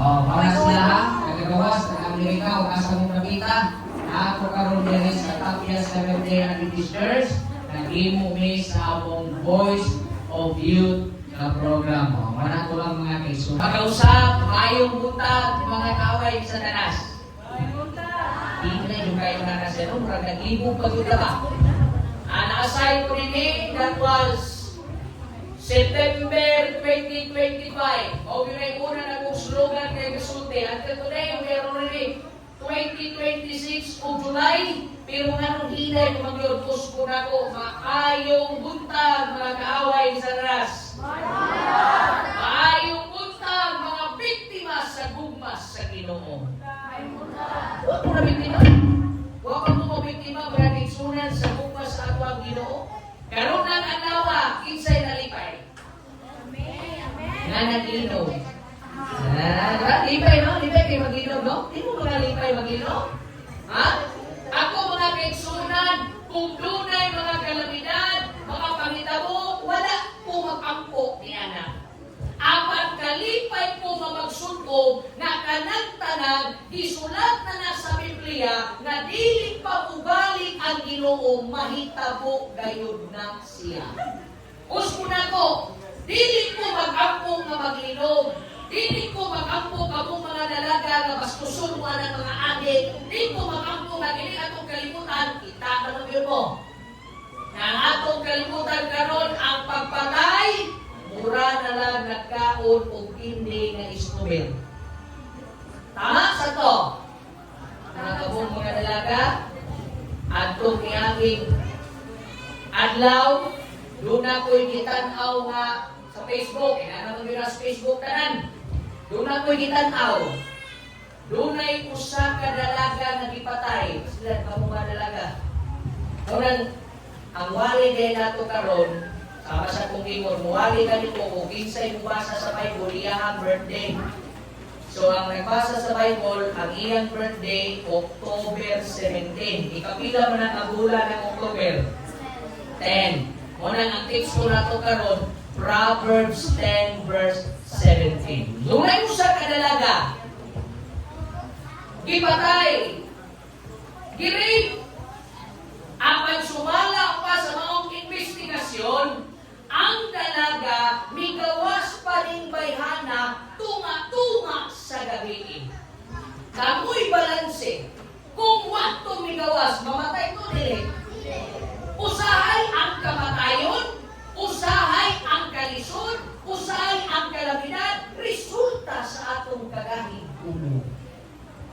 Para sila ha, nagagawas, nag-Amerika, o asa mong nakita, ako karon diri sa Tapia Seventh-day Adventist Church, nag-imo mi sa among Voice of Youth na program. Mana ko lang mga kaiso. Pag-usap, mayong buntag, mga kaaway sa tanas. Hindi na yung kayo na nasa no, murag nag-ibog pag-ita ba? Na-assign ko rin that was September 2025. O yun ay una na kong slogan kay Kasunte. Until today, we are already 2026 of July. Pero nga nung hinay ko mag-yodtos ko na ko, maayong buntag mga kaaway sa ras. Maayong buntag mga biktima sa gugmas sa Ginoo. Huwag mo na biktima. Huwag mo mo biktima, maraming sunan sa gugmas sa atwang Ginoo. Karoon ng anawa, kinsay nalipay. Nga nag-inom. Lipay, no? Lipay kayo mag-inom, no? Hindi mo mga lipay mag-inom? Ha? Ako mga kaigsunan, kung dunay mga kalamidad, mga pangitabo, wala po mag-ampo ni anak. Ang kalipay po mamagsunod na kanagtanag, isulat na nasa Biblia, na dili pa ubalik ang Ginoo, mahitabo gayud na siya. Usmuna ko, dili ko mag-ampo nga mag-inom. Dili ko mag-ampo kamong mga dalaga nga bastusun mo ng mga adik. Dili ko mag-ampo nga dili atong kalimutan. Kita na lang yun mo. Ang atong kalimutan karon ang pagpatay, mura na lang nagkaon o hindi nga isnubil. Tama sa to? Mga kabong mga dalaga, atong iaging adlaw, doon ako'y gitanaw nga sa Facebook, naman sa Facebook tanan. Doon ako'y gitanaw. Doon ay usa ka dalaga na gipatay. Sila ka mga dalaga. Doon ang wali din nato karon, sama sa kong ingon, muwali ganito kung kinsay mubasa sa Bible, iyang birthday. So ang nagbasa sa Bible, ang iyang birthday, October 17. Ikapila man ang agula ng October 10. Unang ang text ko na ito karon, Proverbs 10 verse 17. Lunay mo sa kadalaga. Gipatay. Girip. Apan sumala pa sa maong investigasyon, ang dalaga migawas pa rin bayhana tunga-tunga sa gabi. Kamoy balanse. Kung wato migawas, mamatay to dili. Usahay ang kamatayon, usahay ang kalisod, usahay ang kalamidad, resulta sa atong kagahing ulo.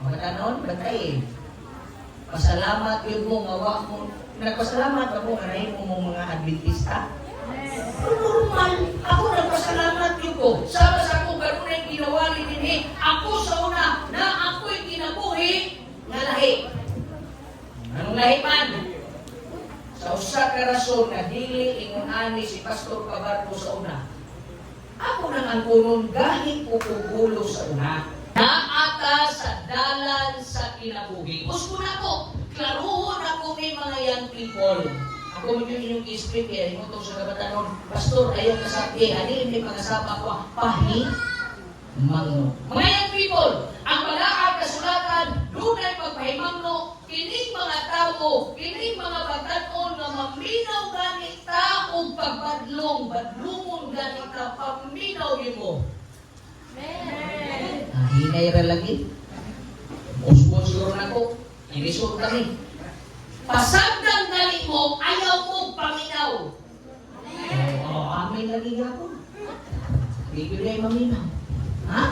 Matanon, batayin. Pasalamat yun mo, ngawa mo. Nagpasalamat ako, anayin mo mga Adventista. Normal. Ako nagpasalamat yun ko. Sama sa akong ganun ay ginawali din ako sa una na ako'y kinabuhi nga lahi. Anong lahi man? Sa usa ka rason na dili ingon ani si Pastor Cabardo sa una. Ako nang ang kunon gahi ko kugulo sa una. Naata sa dalan sa kinabuhi. Gusto na ko, klaruhon ako ni mga young people. Ako mo yung inyong i-speak eh, mo sa kabatanon, Pastor, ayaw kasabi, ani hindi pangasama ko, pahi, mangno. Mga young people, ang malaking kasulatan, doon ay pagpahimangno, kining mga tao, kining mga pagtanon na maminaw ganit ta o pagbadlong, badlungon ganit ta, paminaw yun mo. Amen. Hinay ra lagi. Sponsor na ko, inisod kami. Pasagdang gali mo, ayaw mo paminaw. Amin lagi ako. Hindi ko maminaw. Ha?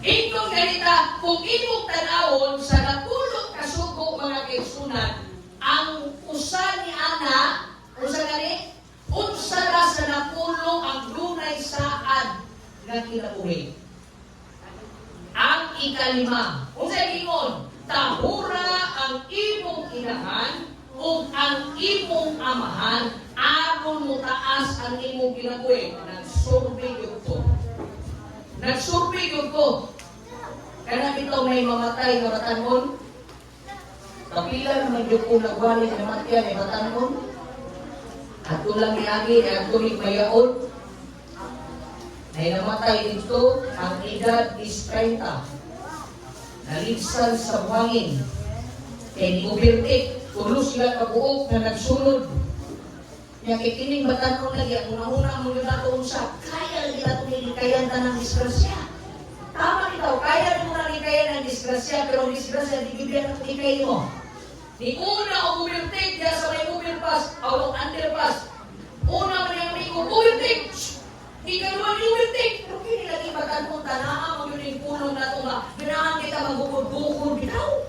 Ito ganita, kung imong tanawon sa napulot kasugo mga kaigsunan, ang usa ni Ana, usa gani, unsa ra sa napulo ang dunay saad nga kinabuhi. Ang ikalima, unsa gingon, tahura ang imong inahan ug ang imong amahan aron mo taas ang imong kinabuhi. Nagsurvey gyud ko. Nagsurvey yun ko. Kaya ito may mamatay na matanon. Kapila naman yung kung nagwali na matya may matanon. At kung lang niagi, at kung mayaon. Ay namatay dito, ang edad is 30. Naligsan sa buhangin. Kaya ni overtake, tulo sila kabuok na nagsunod. Kaya kikining batanon lagi, ang una-una mo yung natoon sa kaya lagi nato nilikayan ta ng disgrasya. Tama ikaw, kaya mo na nilikayan ng disgrasya, pero ang disgrasya, di bibigyan nato ikay mo. Ni una o overtake, kaya sa may overpass, o underpass, una man yung may overtake, ikaluan yung overtake, pero kini lagi batanon, tanaan mo yun yung punong nato nga, ganahan kita magukod-bukod, bitaw.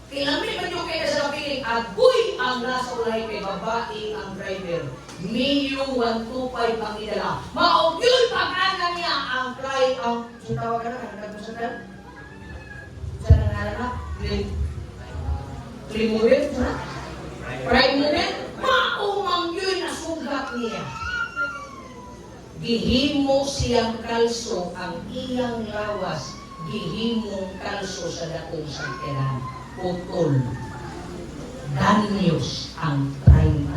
Kailangan man yung kaya sa piling, agoy ang nasa ulay kay babae ang driver. Miyo 125 ang idala. Maog yun pag-ana niya ang try ang... So tawag ka na, nagkagusagan? Saan ang ngalan na? Prime movement? Prime movement? Maumang yun na sugat niya. Gihimo siyang kalso ang iyang lawas. Gihimong kalso sa dakong sakyanan. Putol. Danyos ang 30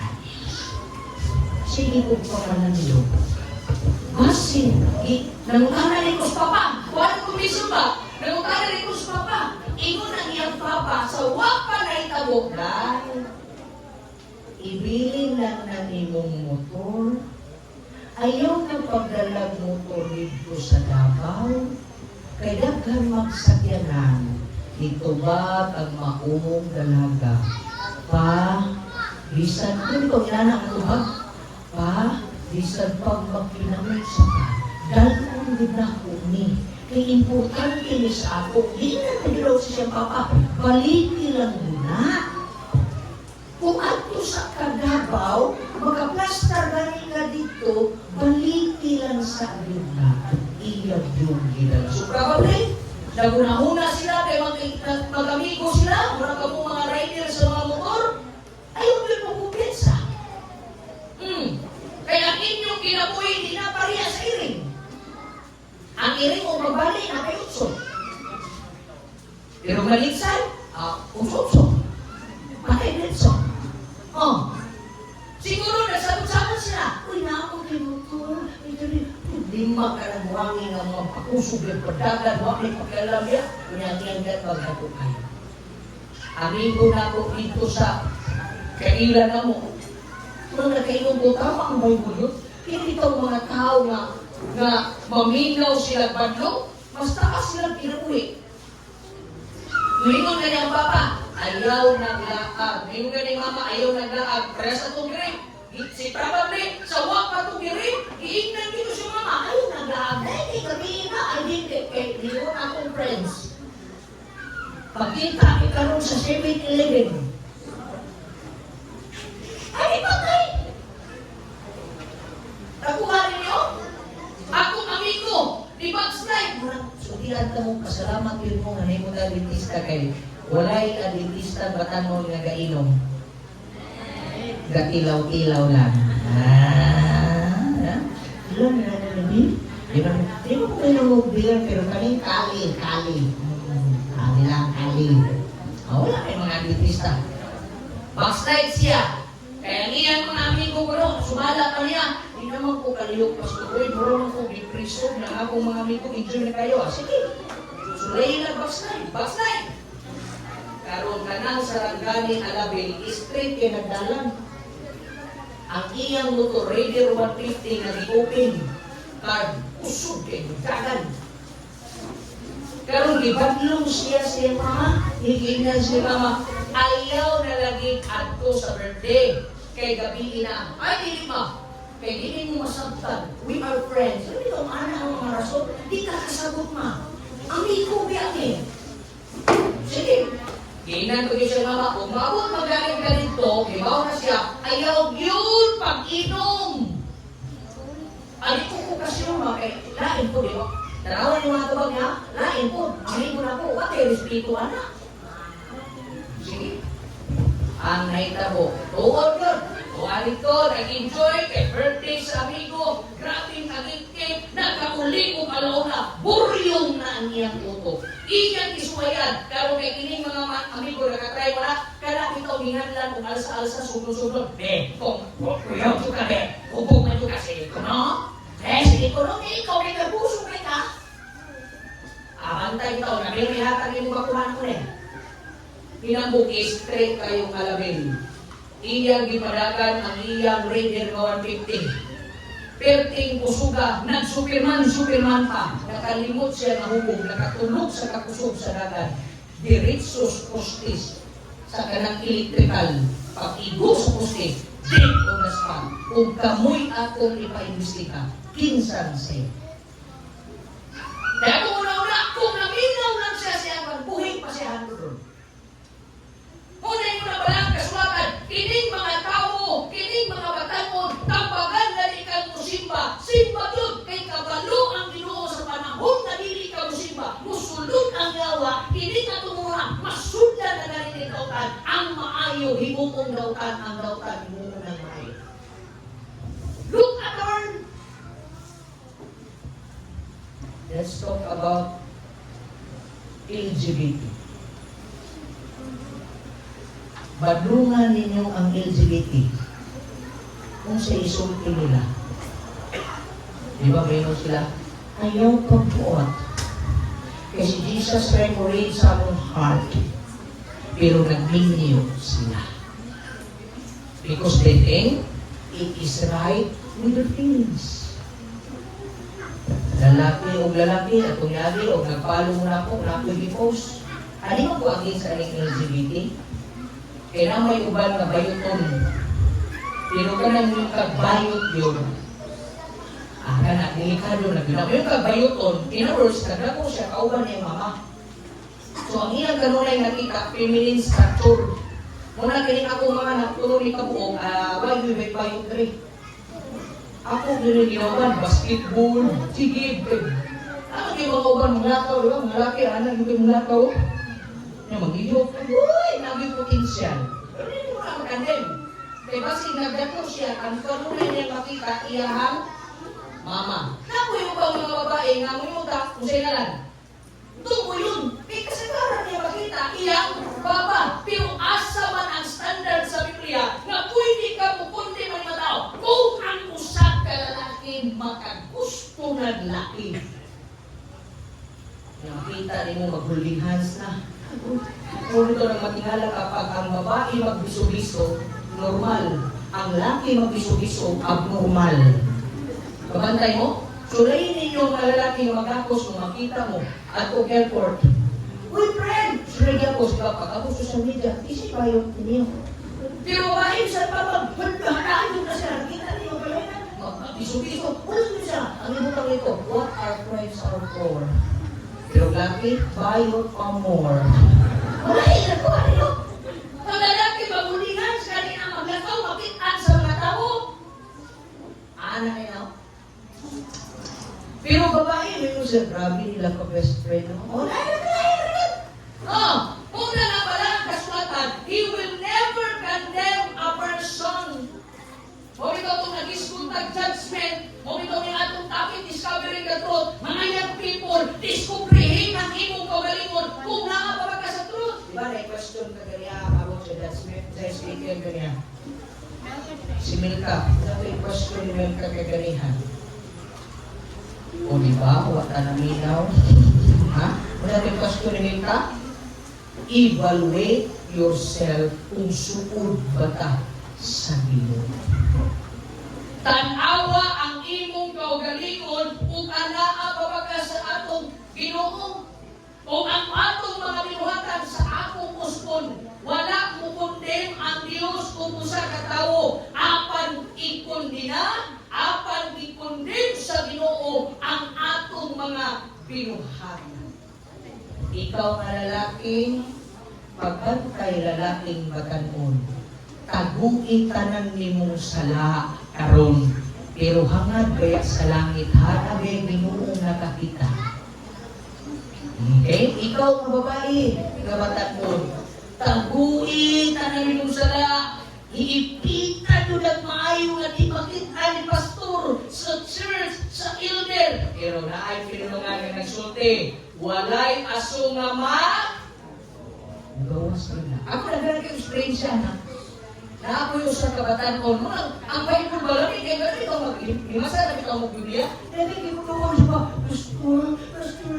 anyos. Sige po pa ka nyo. Masin. Nangutana rin ko sa papa. Kuhaan ko miso ba? Nangutana rin ko sa papa. Ingon ang iyang papa. Sa wapa na itabo. Dahil ibilin lang ng imong motor. Ayaw na pagdalag motor dito sa Davao. Kaya daghan magsakyanan. Ito ba ang maumong dalaga? Pa, bisan ko ito, inaanak ko ba? Pa, bisan pag magpinamit sa ka, dalawang din ako ni. Kaya importante ni sa ako, di na nagilaw siya papa, baliti lang muna. Kung ato sa Kagabaw, magka-plastar gani ka dito, baliti lang sa aluna, iyag yung gilang. So, probably, naguna-una sila, kaya mag-amigo sila, muna ka mga rider sa mga motor, ayaw din magpupensa. Kaya ang inyong kinabuhi, di na pariya sa iring. Ang iring o magbali na kay utso. Pero maligsan, utso-utso. Patay ditso. Siguro nagsabot-sabot sila, uy, naakong kay motor, lima ka ng buhangin ng mga pakusog yung pagdagan, buhangin pagkalam niya, kunyang-nyanggan maghato kayo. Amigo na ako dito sa kailan na mo. Kung nagkainong ko, tama ang Bible yun. Hindi ito mga tao na maminaw sila badlo, mas taas silang pinabuhi. Ngayon na niyang papa, ayaw naglaag. Ngayon na niyang mama, ayaw naglaag. Para sa itong grip, si probably, sa wak pa itong grip, iignan dito si mama, ayaw naglaag. Hindi kami na, hindi ko akong friends. Pagkita, ikaroon sa 7-Eleven. Ay, patay! Nakuha rin niyo? Akong amigo, di backslide. Sudihan ka mo, kasalamat yun mo, nanay mo na dentista kayo. Walay adventista batanon nga gainom. Gatilaw-ilaw lang. Ilan na namin? Di mo ko kayo bilang, pero kaming kali. Kali lang, kali. Wala kayo mga adventista. Backslide siya. Kaya niyan mga amigo ko ron, sumala pa niya. Hindi naman po kaliyok, Pastor. Uy, buro ko, bipriso na akong mga amigo, enjoy na kayo. Sige. Sulay na backslide. Karon kanang sarangani alabil, straight kay nagdalan. Ang iyang motor, Raider 150 na di-open. Card, usog kay dagan. Karon gibadlong siya mama, higingnan siya mama, ayaw na lagi adto sa birthday. Kay gabi na, ay dili ma, kay dili mo masabtan. We are friends. Sabi ko, ana ang mga rason, di ka kasagot ma. Amigo biyakin. Sige. Ginan ko siya mama, kung mabot magaling ka dito, ibaw na siya, ayaw yun pag-inom. Alit ko kasi mama, lain po, di ba? Tarawan yung mga tubag niya, lain po, amigo na po, pati respeto anak. Sige. Ang naitabo, tuod yun. Tuwalit ko, nag-enjoy, kay birthday sa amigo, grabing nag-cake, nagkauli ko alauna, buryong na ang iyang uto. Iyang isuwayan, karo kay kining mga amigo, nakatry mo na, kaya ito, minadlan kung alsa-alsa, sulo-sulo, kung kuyaw ko ka, hubog na ito kasi, no? ko, no, ikaw may kapuso kay ka. Antay ito, na may hatag yung bakuhan ko rin. Pinambukis, straight kayong alamin. Iyang gipadagan ang iyang Raider na 150. Perting kusuga, nag-superman pa. Nakalimot siya na hubog, nakatulog sa kakusog sa dagat. Diretsos postis sa kanang electrical. Pag-igo sa postis, dead on the spot. Kung kamoy akong ipa-imbestiga, kinsan siya. Dahil kung una-una, kung naminaw lang siya siya, magbuhay pa siya doon. Muna yung nabalang kasulatan, kining mga tao, kining mga batangon, tambagan na di ka musimba. Simba yun, kay kabalo ang Ginoo sa panahon na dili ka musimba. Musulod ang yawa, kining atungura, masudlan na narinig dautan. Ang maayo, himukong dautan, ang dautan, himukong ng maayo. Look at our... Let's talk about LGBT. Badlungan ninyo ang LGBT kung sa isulti nila. Di ba mayroon sila? Ayaw pagbuot. Kasi Jesus records sa mong heart. Pero nag-minyo sila. Because they think it is right with their feelings. Lalaki, atong yagi, o nagpalo mo na ako, na ako i-post. Ano mo po agin sa aning LGBT? Kaya na may uban na bayoton. Pero ka nang yung kagbayot yun. Kana, delikado na ginawa. Yung kagbayoton, in-words, naglago siya, kauban niya yung mama. So, ang iyang kanunay nakita, feminine structure. Muna kining ako mga nagturo ni Kabuong, why we make bayot rin? Ako din ginawan, basketball, sige, ano yung mga uban, mga lakaw, di ba? Mga laki, anak, yung mga lakaw. Yung mag-iyok, uy, naging potensyal. Pero hindi mo na makandem. Kaya basig nagdato siya, ang kanunay niya makita, iyahang mama. Naku yung mga babae, nga mo yung ta, kung sa'yo na lang. Tungo yun. Kasi para niya makita, iyang baba. Pero asa man ang standard sa Biblia, na pwede ka mukundi man yung tao, kung ang usap ka lalaki, makagusto na lalaki. Nakita rin mo mag-holding hands na. Kung ito nang matingala kapag ang babae magbiso-biso, normal. Ang laki magbiso-biso, abnormal. Kabantay mo? Sulayin ninyo ang lalaki magkakos kung makita mo at kung airport. Uy, friend! Sulayin ako sa pagkakos sa media. Isip ba yun ninyo? Pero babae sa pamaghanaan nyo na siya. Nakita ninyo ba yun? Magbiso-biso. Wala nyo siya. Ang ibutang ito, what our crimes are for? Pero laki, bayot pa more. Wala yun ako, ano? Ang lalaki magulingan sa kanina maglakaw, makitaan sa mga tao. Ana kayo? Pero babae, may mo siya, grabe nila ka best friend. Oh, una na pala ang kasulatan, He will never condemn a person. Mo ito itong nag-iskuntag judgment, mo ito yung atong topic discovering the truth, mga young people, diskubrihin ang imong kagalingon kung nakapabag ka sa truth. Diba, na-question ka ganyan about sa judgment, sa speaker ganyan. Si Milka, na-question ni Milka kaganihan. O diba, wata na minaw. Ha? Wala yung question ni Milka? Evaluate yourself kung suod ba ka sa Ginoo. Tanawa ang imong kaugalingon kung anaa pa ka sa atong Ginoo. Kung ang atong mga binuhatan sa akong uspon, wala mo kondem ang Dios kung usa ka tawo, apan ikondina, apan ikondem sa Ginoo ang atong mga binuhatan. Ikaw nga lalaki, pagbantay lalaking batanon, taguin tanan nimong sala karon, pero hangad kaya sa langit harabe Ginoong nakakita. Okay? Ikaw nga babae, nga batanon, taguin tanan nimong sala, iipitan nyo ng maayo nga di makita ni pastor sa church, sa elder. Pero naay pinulungan nga nagsulti, walay aso nga gawas na. Ako nagkaroon kayo experience na. Naapoy usa ka batan-on mo ang Bible ba lang kay ganito maglimasa na bitaw mo Biblia. Dili kay mo ko sa pastor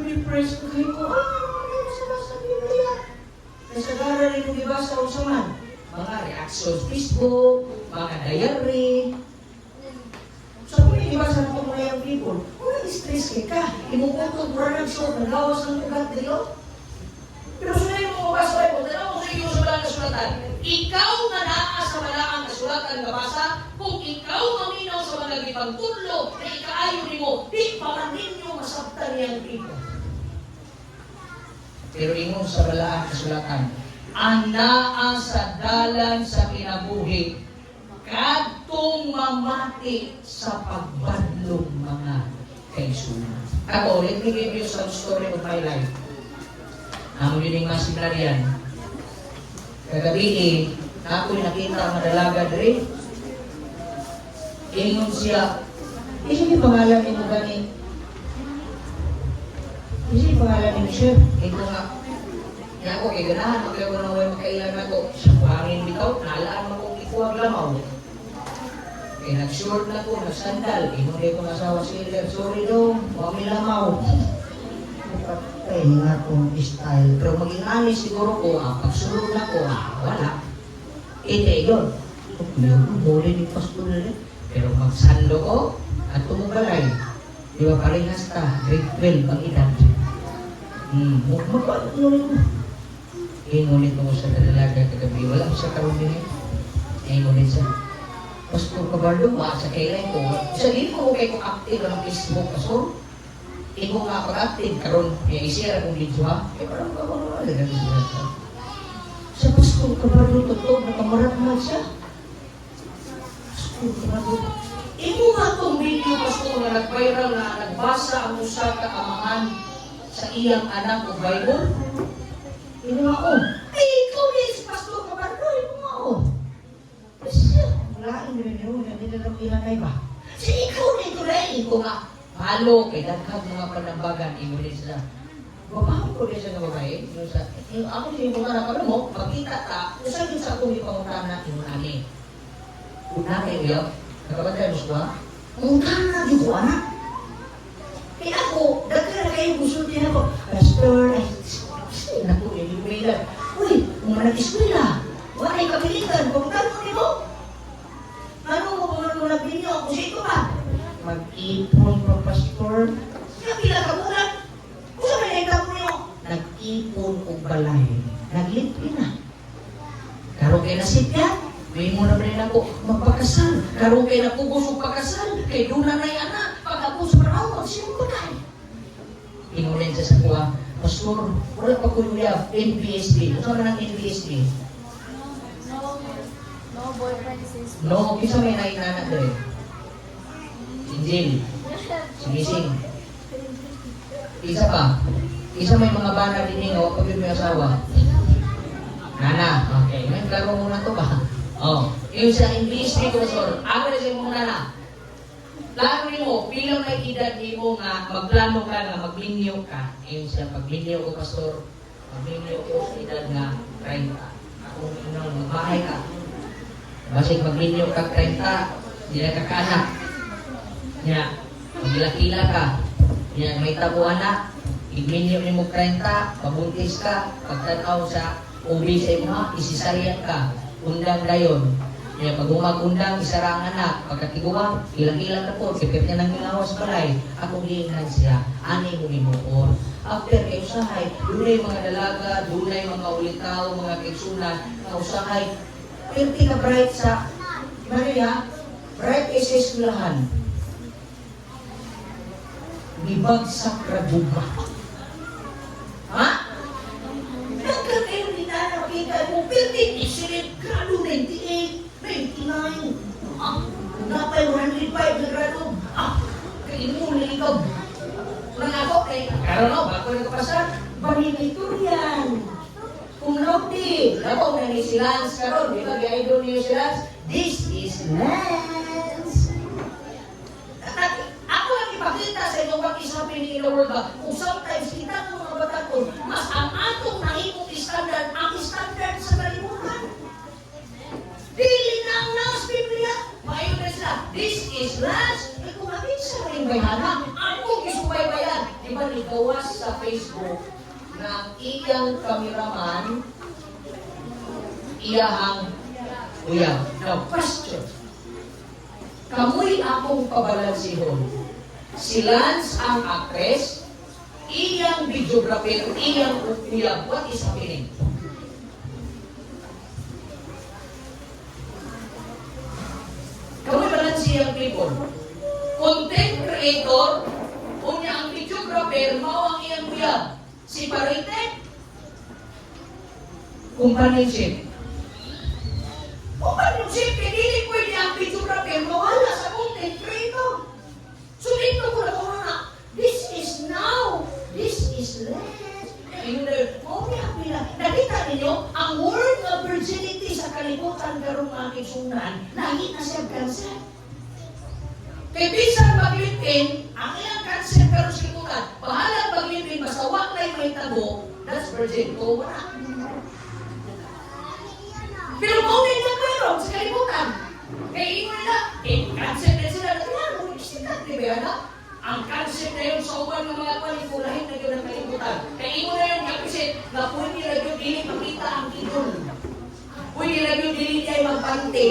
depressed ko kayo. Sa Biblia. Nasagara rin yung dibasa sa man. Mga reaction Facebook, mga diary. So kung dibasa na kung yung people, kung stress ka, imuputog mo rin ang show, nagawas ng ugat dito. Pero sunay mo mabasa ko, tanaw mo sa iyo sa walang kasulatan. Ikaw na naa sa walang kasulatan kabasa, kung ikaw maminaw sa mga gipagtudlo na ikaayo ni mo, di pa ninyo masabtan niyang people. Pero ingon sa walang kasulatan, ang naa sa dalan sa kinabuhi, kadtong mamati sa pagbadlong mga kaisunan. Ako, let me give you some story of my life. Ang yun yung mga seminaryan. Kagabi ako nakita ang dalaga dre. Ingon siya, hindi pangalan ni mo gani. Hindi pangalan ni Chef. Ito nga. Kaya ako, kaya ganahan, magkaya ko na huwag makailan ako. Sa buhangin bitaw, nalaan mo kong ikuwag lamaw. Kaya nag-short na ko, nag-sandal. Inunay ko nasawa sila, sorry daw, huwag may lamaw. Patay nga kong style. Pero maging honest siguro ko, pagsulong na ko, wala. Hindi, yun. Muli ni Pastor na rin. Pero magsando ko, at tumubalay. Di ba parehas ka, grade 12 ang edad. Magpanulit mo. Ingunit mo sa dalaga kagabi. Wala sa karoon din eh. Ingunit sa Pastor Cabardo, sa kailan ko. Sabihin ko kay kung active ang Facebook, Pastor. Ikaw nga pag-active karoon. Kaya i-share akong video ha. Eh parang wala ganun siya. Sa Pastor Cabardo, totoo, nakamarat naman siya. Pastor Cabardo. Ito nga itong video, Pastor, na nag-viral na nagbasa ang usa ka amahan sa iyang anak o Bible. Ito nga ako. Ay, ikaw din si Pastor Cabardo. Ito nga ako. Wala ang rin yun. Hindi na lang ilang ay ba? Si ikaw din ito rin. Ito nga. Halo, kay daghang mga panambagan. Imo din sila. Babahan ko din siya ng babae. Ako din yung mga nakala mo, magkita ka, usay din sa akong ipangutana, yung ani. Una kayo yun. Nakabantay mo siya? Mungkana din ko, anak. Kaya ako, dagka na kayo gusto din ako. Pastor, naku, yung bilang. Uy, kung nag-eskwela, wala yung kabilitan, pagkano din mo? Ano mo kung nag-binyo ako sa ito ba? Mag-ipon pa, Pastor. Kapila ka muna. Kung sa may naitap mo nyo, nag-ipon o balay. Naglipin na. Karo kayo nasipyan. May mo na rin ako magpakasal. Karo kayo napugos o pakasal. Kay doon na yung anak. Pag-apos sa parang magsimulay. Inunin siya sa kuha. Pastor, wala pa ko yung NBSD. Ano na ng NBSD? No boyfriend since... No, kisa may nainanak doon. Injil. Sigising. Isa pa. Isa may mga bana din nga, pag yung may asawa. Nana. Okay. May klaro muna to ba? Oh. Yung sa NBSD ko, Pastor. Ako na siya muna na. Plano mo, bilang may edad mo nga, magplano ka nga, maglinyo ka. Yung siya, paglinyo ko, Pastor. Maglinyo ko sa edad nga, 30. Ako, magbahay ka. Basig maglinyo ka, 30. Hindi na kakaanak. Nya, magilakila ka. Nya, may tabuan na. Igminyo ni mo 30, pabuntis ka, pagtanaw sa ubi sa imo, isisarian ka. Undang dayon. Nya, pag umagundang, isarangan na. Pagkatiguan, ilang-ilang na po. Kipit niya nang nilawas balay. Ako liinan siya. Ani mo imuon. After kay usahay, dunay mga dalaga, dunay mga ulitaw, mga kaigsunan, na usahay. Pirti ka bright sa Maria, bright is eskwelahan. Ibagsak rabuga. Ha? Nagkakaroon din na nakita mo, pirti, isilit, grado 98, 99. Napay 105 na grado. Kainin mo na ikaw. Nang ako, karoon ako, bako na kapasal, balinitor yan. Kung nauti, ako na ni si Lance karoon, di ba, i-idol niyo si Lance? This is Lance. Ako lang ipakita sa inyong pag-isabi ni in the world ba, kung sometimes kita ng mga batakon, mas ang atong nahimong standard, ang standard sa kalimutan. Dili Ako gisubaybayan. Di ba nagawas sa Facebook na iyang kameraman, iyahang uyang. Now, question. Kamu'y akong pabalansihon. Si Lance ang actress, iyang videographer, iyang uyang. What is happening? Kamu'y balansihang people. Content creator, unya ang videographer, mao ang iyang uyang. Separated? Companionship. Companionship, hindi pwede ang videographer mawala sa content creator. So dito ko na, this is now, this is less. Nakita ninyo, ang word of virginity sa kalibutan karong mga kisunan, nakita siya cancer. Kaya bisan maglitin, ang ilang cancer karong sa kalibutan, bahalang maglitin, basta wak na may tabo, that's virgin. O wala. Pero maunay na mayroon sa kalibutan. Kaya ino nila, cancer na sila, di ba na? Ang concept na yun sa uban ng mga palikulahin na yun ang kalimutan. Kaya imo na yun kapisit na pwede na yun dili makita ang idol. Pwede na yun dili ay magpante.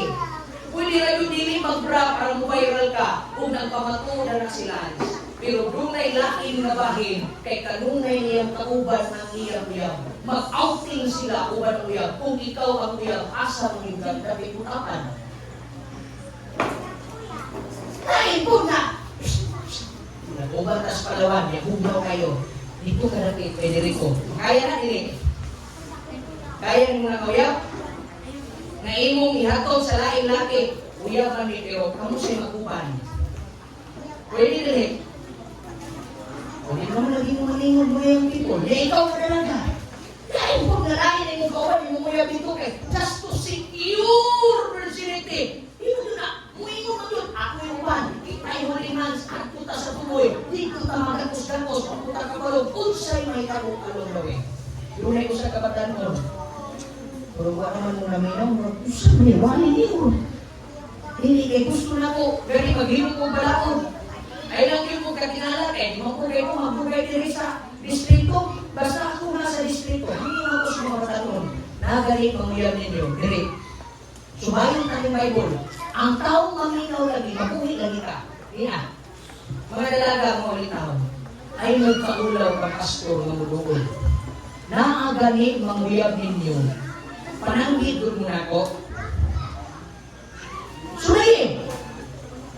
Pwede na yun dili magbra para viral ka kung nagpamatuda na sila. Pero doon ay laking nabahin kay kanunay niyang kauban ng iyang-iyang. Mag-outing sila uban ng iyang. Kung ikaw ang iyang, asa mo yung ganda-gabi kutapan. Kain po na! Nag-ubantas Palawan, yahugaw kayo. Dito ka natin, Federico. Kaya na dili. Kaya nyo na kuyap? Na imong ihatong sa laing laki. Uyab man ni pero kamu siya mag-uban. Pwede dili. O di naman lagi mo malingod mo yung people. Di ikaw ka na lang ka. Kaya po na lain ay mong kawan, yung uyab dito kay just to secure virginity. Ito na, muingon na doon. Ako yung uban. Ay hulimans at puta sa tuloy. Dito ta magagos-gagos. Ang puta ka balong. Unsay may tarong-along gawin. Lunay ko sa kabatan mo. Pero wala naman mo namin ang unsay may wali niyo. Hindi kay gusto na ko. Gani maghilong ko balaon. Ay lang yung mong kakinala. Eh, di magpugay ko. Magpugay diri sa distrito. Basta ako nasa distrito. Hindi ako sa mga batanon. Nagaling mamuyam ninyo. Diri. Sumayon na yung Bible. Ang taong maminaw lagi, mabuhi lagi ka. Iya. Mga dalaga mo ulit taon, ay nagkaulaw ka pastor ng muduol. Naagani manguyab ninyo. Pananggid doon muna ako. Sulayin!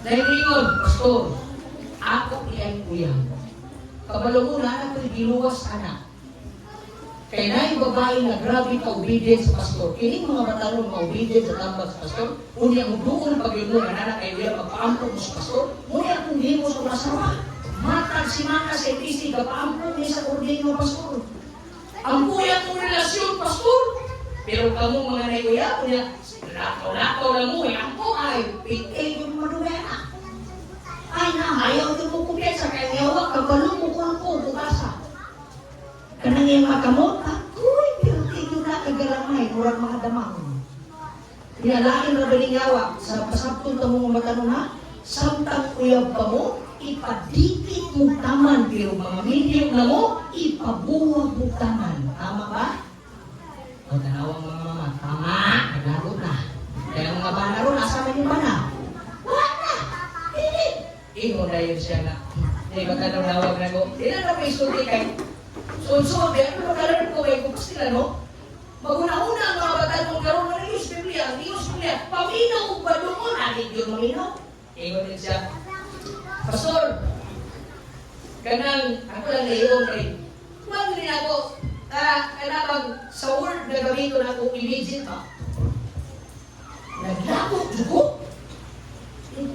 Dahil ngayon, pastor, ako iyang uyang. Kabalo mo na ako'y giluwas anak. Kaya na yung babae na grabe ka-obedient sa pastor. Kining mga batalong ma-obedient sa tambag sa pastor. Unya mo doon pag yun mo, nanak kayo yan, magpaampog mo sa pastor. Unya kung di mo sa masawa. Matag si Maka sa itisi, kapaampog niya sa ordinyo pastor. Ang kuya kong relasyon, pastor. Pero kamu mga naiuya, unya, lakaw-lakaw lang mo, ang po ay, pitay yung madumena. Ay na, ayaw din mo kumpiyansa, kaya ngawa, kabalong mo kung po, bukasa. Kanang yung mga kamot, ako'y pinagtigyo na kagalamay, murag mga damang. Pinalain na balingawa, sa pasabtong tamong matanong na, samtang uyab pa mo, ipadikit mo taman, pero mga medium na mo, ipabuwag mo taman. Tama ba? O tanawang mga mama, tama, naglagot na. Kaya mga bana ron, asama yung bana. Wala! Hindi! Ingo na yun siya na. Hindi ba tanong nawag na ko? Ilan na may isulti kayo? So, ano magkaroon ko kayo kung sila, no? Maguna-una ang mga bata mong karoon na Diyos Biblia, ang Diyos Biblia. Paminaw kung ba doon mo, natin yun maminaw. Ingon din siya. Pastor, kanang, ako lang naiyon kay, kumang din ako, kanabang sa word na gamiton ako, imagine ka. Naglako, dugo.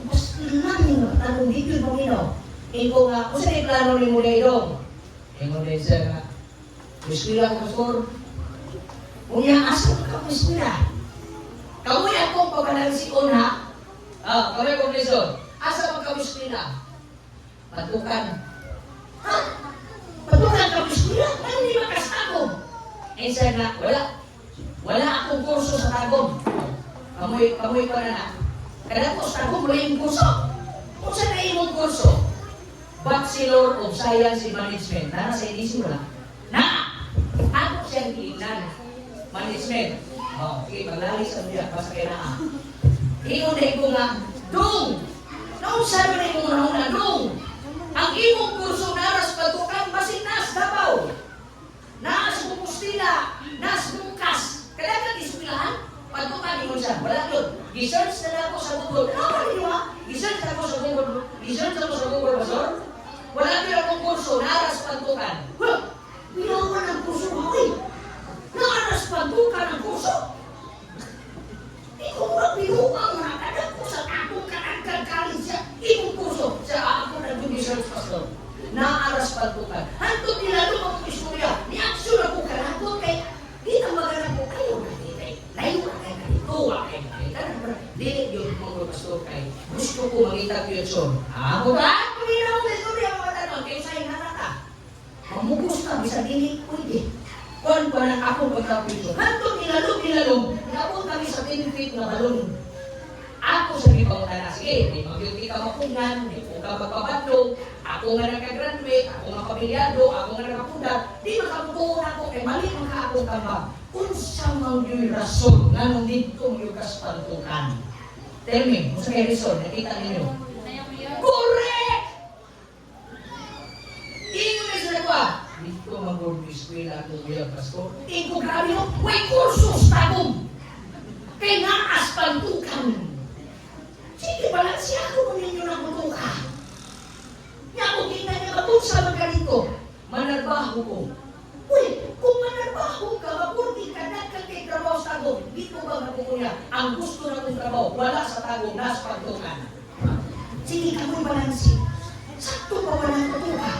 Basta lang yung tanong dito yung maminaw. Ingo nga, kung saan yung plano ni mo na ito? Ingon din siya nga, Bismillah ko, pastor. Unya, asa ka Bismillah? Kamuy akong pagkanalisiyon, ha? Kamuy akong lisod. Asa ka Bismillah? Patukan. Ha? Patukan ka Bismillah? Ano di ba kastagom? Siya nga, wala akong kurso sa tagom. Kamuy pa na na. Kaya ko sa tagom, wala yung kurso. Kung saan na yung kurso? Bachelor of Science in Management. Na sa edisi wala? Na! Ako siyang giingnan. Management. Okay, maglalay sa mga basta kaya na. Iunay ko nga, Dong! Naunsa mo na yung una Dong! Ang imong kurso naras pagtukang basin nas Davao. Naas mo Pustila, nas Bukas. Kailangan iswilahan? Pagtukan mo siya. Wala yun. Research na ako sa Google. Ano ba niyo ha? Research na ako sa Google. Research ako sa Google, Pastor. Wala yun akong kurso naras pagtukan. Huh! Binawan ang kurso mo eh. Naras pagtukan ang kurso. Ikaw ba binuang mga kanak ko sa akong kanagkagaling siya. Ikong kurso sa ako na research, Pastor. Naaras pagtukan. Hantod nila doon ang istorya. Ni-action ako kanagot kay di na magana ko kayo na dito. Layo ka kayo ganito. Kaya dili yun mga Pastor kay gusto ko makita ko yun. Ako ba? Kumina mo na istorya mga tanong. Kayo sa'yo nanata. Mamugos ka. Bisa dili pwede. Kuan ang akong pagkapito. Hantod nilalong. Napon kami sa 10 feet na balon. Ako sa ibang na sige, di mag-duty ka mapungan, di po ka magpabadlog, ako nga nagka-graduate, ako nga pamilyado, ako nga nagkapundan, di makaputuon ako, kay mali ang kaakong kambang. Unsa mang yung rason nga nung dito yung kaspantukan. Tell me, kung sa kayo rason, nakita ninyo? Correct! Ingo na sila ko dito mag-ordo eskwela ako bilang pastor. Ingo grabe no, may kursos tagong. Kaya nga aspantukan. Sige pala siya kung ninyo na butuka. Nga kung tingnan niya kapunsa magkalito, manarbaho ko. Uy, kung manarbaho ka, mapunti ka, nagkakay trabaho sa tagong, dito ba mapukuya? Ang gusto na kong trabaho, wala sa tagong, nasa pagtukan. Sige ka mo'y balansi. Sakto pa walang butuka.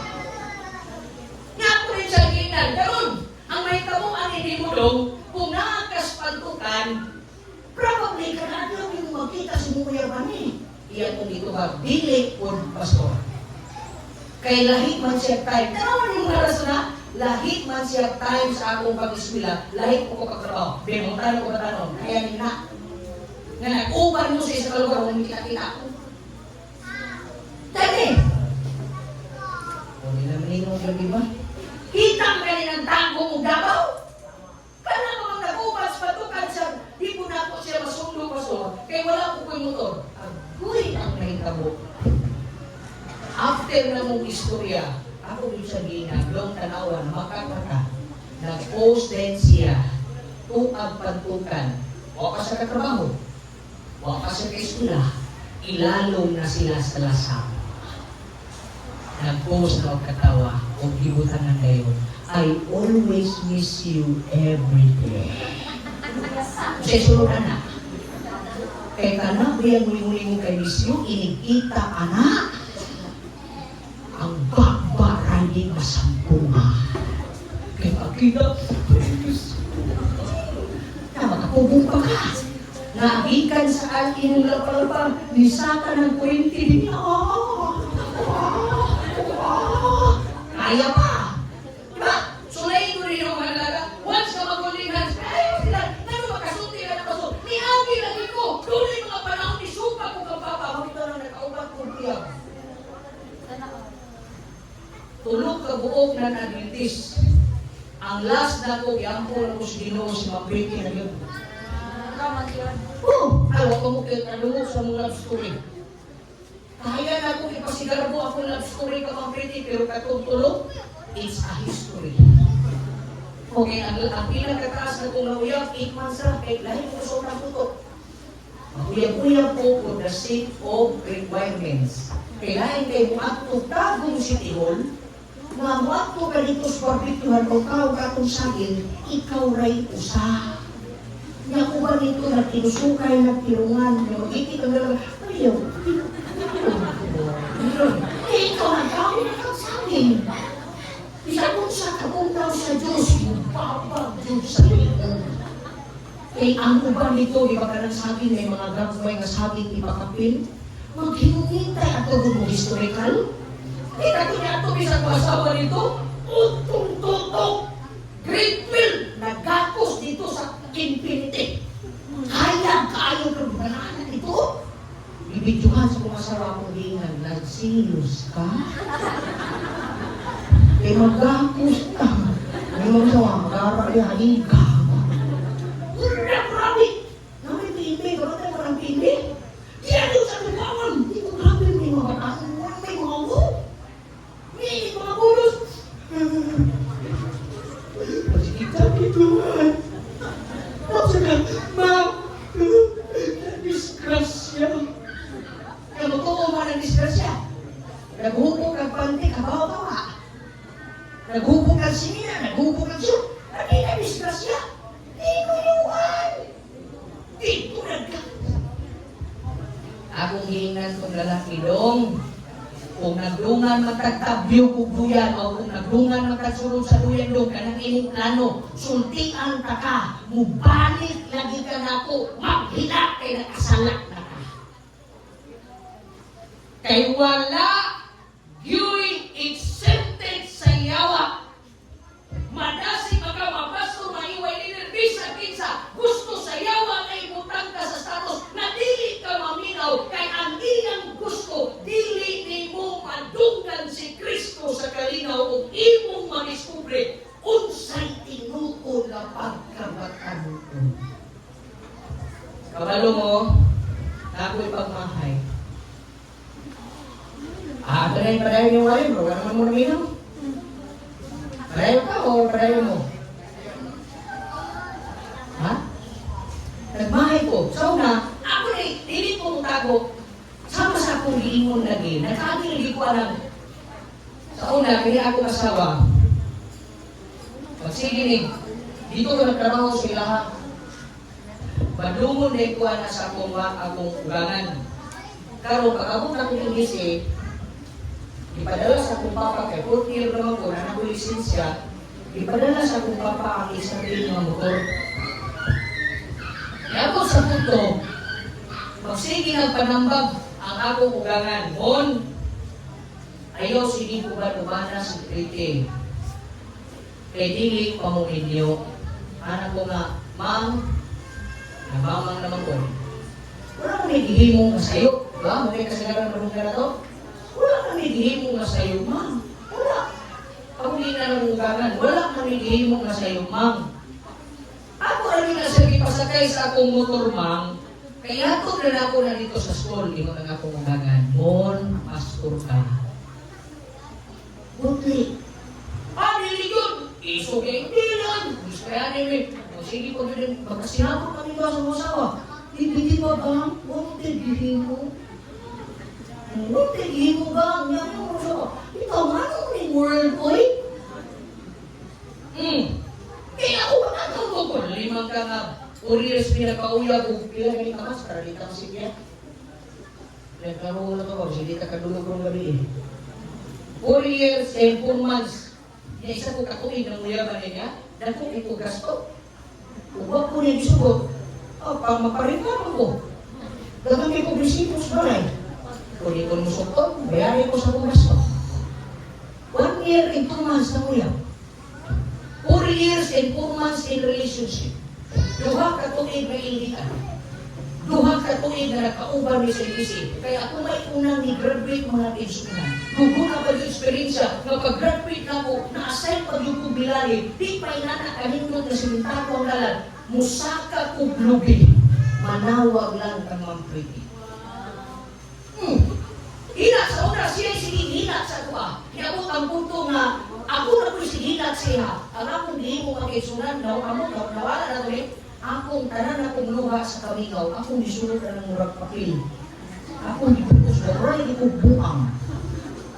Nga po rin siya tingnan, karon ang may tamo ang hindi mo dong, kung nakakaspagtukan, probably ka na lang yung magkita sa mga yaman eh. Iyan kung dito ba, dili o pastor. Kay lahit man siya time. Tanawan yung maras na, lahit man siya time sa akong pag-iswila, lahit ko katrabaho. Bimuntan ko ba tanong, kaya nina. Nga nag-uban mo sa isang lugar, kung kita-kita ako. Dali! O, hindi naman ninong lagi ba? Kita mo kaninang tango mong Davao? Kana ka mga nag-ubas, patukan siya, di po na ako siya masundo, Pastor, kaya wala ko ko'y motor. Agoy ang nahitabo. After na mong istorya, ako yung sabihin na, long tanawan, makakata, nag-post din siya, tuag pantukan, o ka sa katrabaho, o ka sa kaisula, ilalong na sila sa lasang. Nag-post na magkatawa, o gibutan ng gayon, I always miss you every day. Kasi sunod na. Kaya ka na, bayang muli-muli mo kay miss you, inikita ka na. Ang bakbaran di masampunga. Kaya pagkita, na makapubong pa ka. Nagikan sa akin ng lapalapa, nisaka ng 20 din. Kaya pa. Diba? Sulayin ko rin yung mga laga. Once ka mag-holding hands, ayaw sila. Nano makasunti ka na paso. Niagi lagi ko. Doon yung mga panahon ni Supa ko kapapa. Makita na nakaubat ko tiyak. Tulog ka buok na Adventist. Ang last na ko, iampo na ko si Ginoo si Mabriki na yun. Ayaw ko mo kayo sa mga love story. Kaya na kung ipasigarbo ako love story ka Mabriki, pero katutulog, it's a history. Okay, ang pinagkataas na kong nauyab, 8 months na, kahit lahat ko sa unang puto. Uyab-uyab po for the sake of requirements. Kailangan kayo bumatog tagong City Hall, nga bumatog ka dito sa barbituhan o tao katong sagil, ikaw ray usa. Nga ko ba dito nagtinusukay, nagtirungan, nga mag-ikit ang dalang, ayaw, ikaw nagkaw na kang sagil. Isa kung sa kapuntaw sa Diyos, mapapag Diyos sa iyo. Kaya ang uban nito, di ba ka ng saging, may mga gagawin nga saging ipakapil, maghingintay at tugod mo historical. Kaya ito niya ito, bisang masawa nito, utong-tutok, great will, nagakos dito sa infinity. Kaya kayo ng banana nito. Ibidyohan sa mga asawa ko dingan, nagsilos ka? Kaya magkakos ka. Ngayon sa mga magkakayahin ka. Grabe! Namin pindi, kaya tayo parang pindi. Kaya doon sa lupawan, hindi ko grabe may mga bataan. May mga ulo. May mga ulos. Masikita dito, man. Tapos ka, ma'am, disgrasya. Kaya magtuo mo ng disgrasya. Naghubog ang panty, kabawa-bawa. Naghubog ang simina, naghubog ang suit. Hindi na disgrasya. Tinuyuan. Dito nagka. Akong hihingan kong lalaki dong. Kung nagdungan magtagtabyo kong duyan o kung nagdungan magtagsurod sa duyan dong kanang ining plano, sultian ka ka, mubalik lagi ka na ako, maghila kay nakasalak na ka. Kay wala yu'y exempted sa yawa. Madasi ka mabasto, maiway linervis sa kinsa, gusto sa yawa na ibutang ka sa status na dili ka maminaw kay ang iyang gusto, dili ni mo madunggan si Kristo sa kalinaw o imong madiskubre unsay tinuod na pagkabatan mo. Kabalo mo, ako'y pagmahay. Padayon yung warin bro, wala naman mo naminaw. Padayon ka o padayon mo? Ha? Nagmahay ko. Sa una, ako na, hindi ko tago. Sama sa akong giingon lagi. Nagkagi lagi ko alam. Sa una, kaya ako asawa. Magsiginig. Dito ko nagtrabaho sa ilaha. Badlungon na ikuha na sa akong ugangan. Karo, pag-abot na ko yung gisi, ipadala sa akong papa kay 40 year naman ko na nakuha lisensya, ipadala sa akong papa ang isang rin mga motor. Kaya ako sa punto, magsige nagpanambag ang akong ugangan. Mon, ayaw sige ko ba lumana si Kriti. Kay dili pa mo inyo. Anak ko nga, ma'am, nabamang naman ko. Wala ko nagihimong masayo. Ba? Muna kasagaran marunong na to? Wala ka nagihimong masayo, ma'am. Wala. Ako di na nangungangan. Wala ka nagihimong masayo, ma'am. Ako rin na sige pasakay sa akong motor, ma'am. Kaya ito na ako na dito sa school. Di mo na akong ungangan. Mon, pastor ka. Buti. Dili yun. Iso kaya hindi yun. Gusto kaya niyo sige ko din. Magkasinabot kami ba sa masawa? Hindi ba ba? Huwag mo. Huwag mo ba? Yan mo siya. Ikaw, anong may world, oy? Kaya ako ba natawag ko? Limang ka nga. Urias pinakauya ko. Pila ka ni kamas. Karalita ka siya. Nagkaroon na to ko. Hindi ka kadulog kong gabi eh. 4 years and 4 months. Isa ko katuig ng uyaban niya. Dako ito gasto. Huwag ko niya gisugot. Pang maparikaman ko. Gagawin ko resipos balay. Kung ko musok to, bayarin ko sa kong gasto. 1 year and 2 months na uyab. 4 years and 4 months in relationship. Duha ka tuig na ilitan. Duha ka tuig na nakauban ni service. Kaya ako may unang ni-graduate mga insunan. Gugo na pa yung experiensya na pag-graduate na ako, na-assign pa yung kubilali, di pa inana kanindot na simintado ang dalan. Musaka ko blubi. Manawag lang kang mampriti. Hinat sa una, siya sige hinat sa kuha. Iabot ang punto nga, ako na ko'y sige hinat siya. Ang akong di mo makisunan, nawala na ulit. Akong tanan akong luha sa kamigaw, akong disulot na ng murag papel. Akong diputos na rin, di ko buang.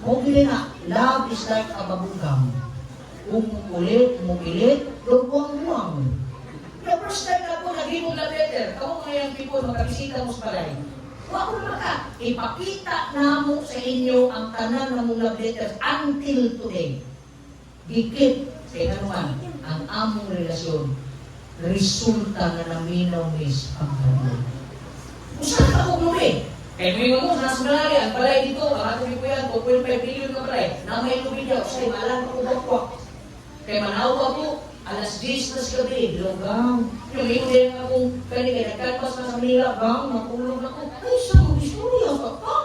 Okay na, love is like a babugam. Kung ulit, mumilit, buwang-buwang. The first time na po, naging mo na better. Kamu mga yung people, magkabisita mo sa balay. Huwag mo maka, ipakita na mo sa inyo ang tanan na mong love letters until today. Dikit, kaya naman, ang among relasyon, resulta na naminaw mis ang karoon. Usahan ka kong nuli. Kaya may mo, nasa balay, ang balay dito, ang atong ko yan, 2.5 billion na balay, na may lubidaw, sa'yo, malang ko bakwak. Kaya manawa ko, alas 10 na sa gabi, bilang yung hindi nga akong kaya nagkalpas na sa Manila, makulog na ko. Ay, saan mo, istorya ka pa?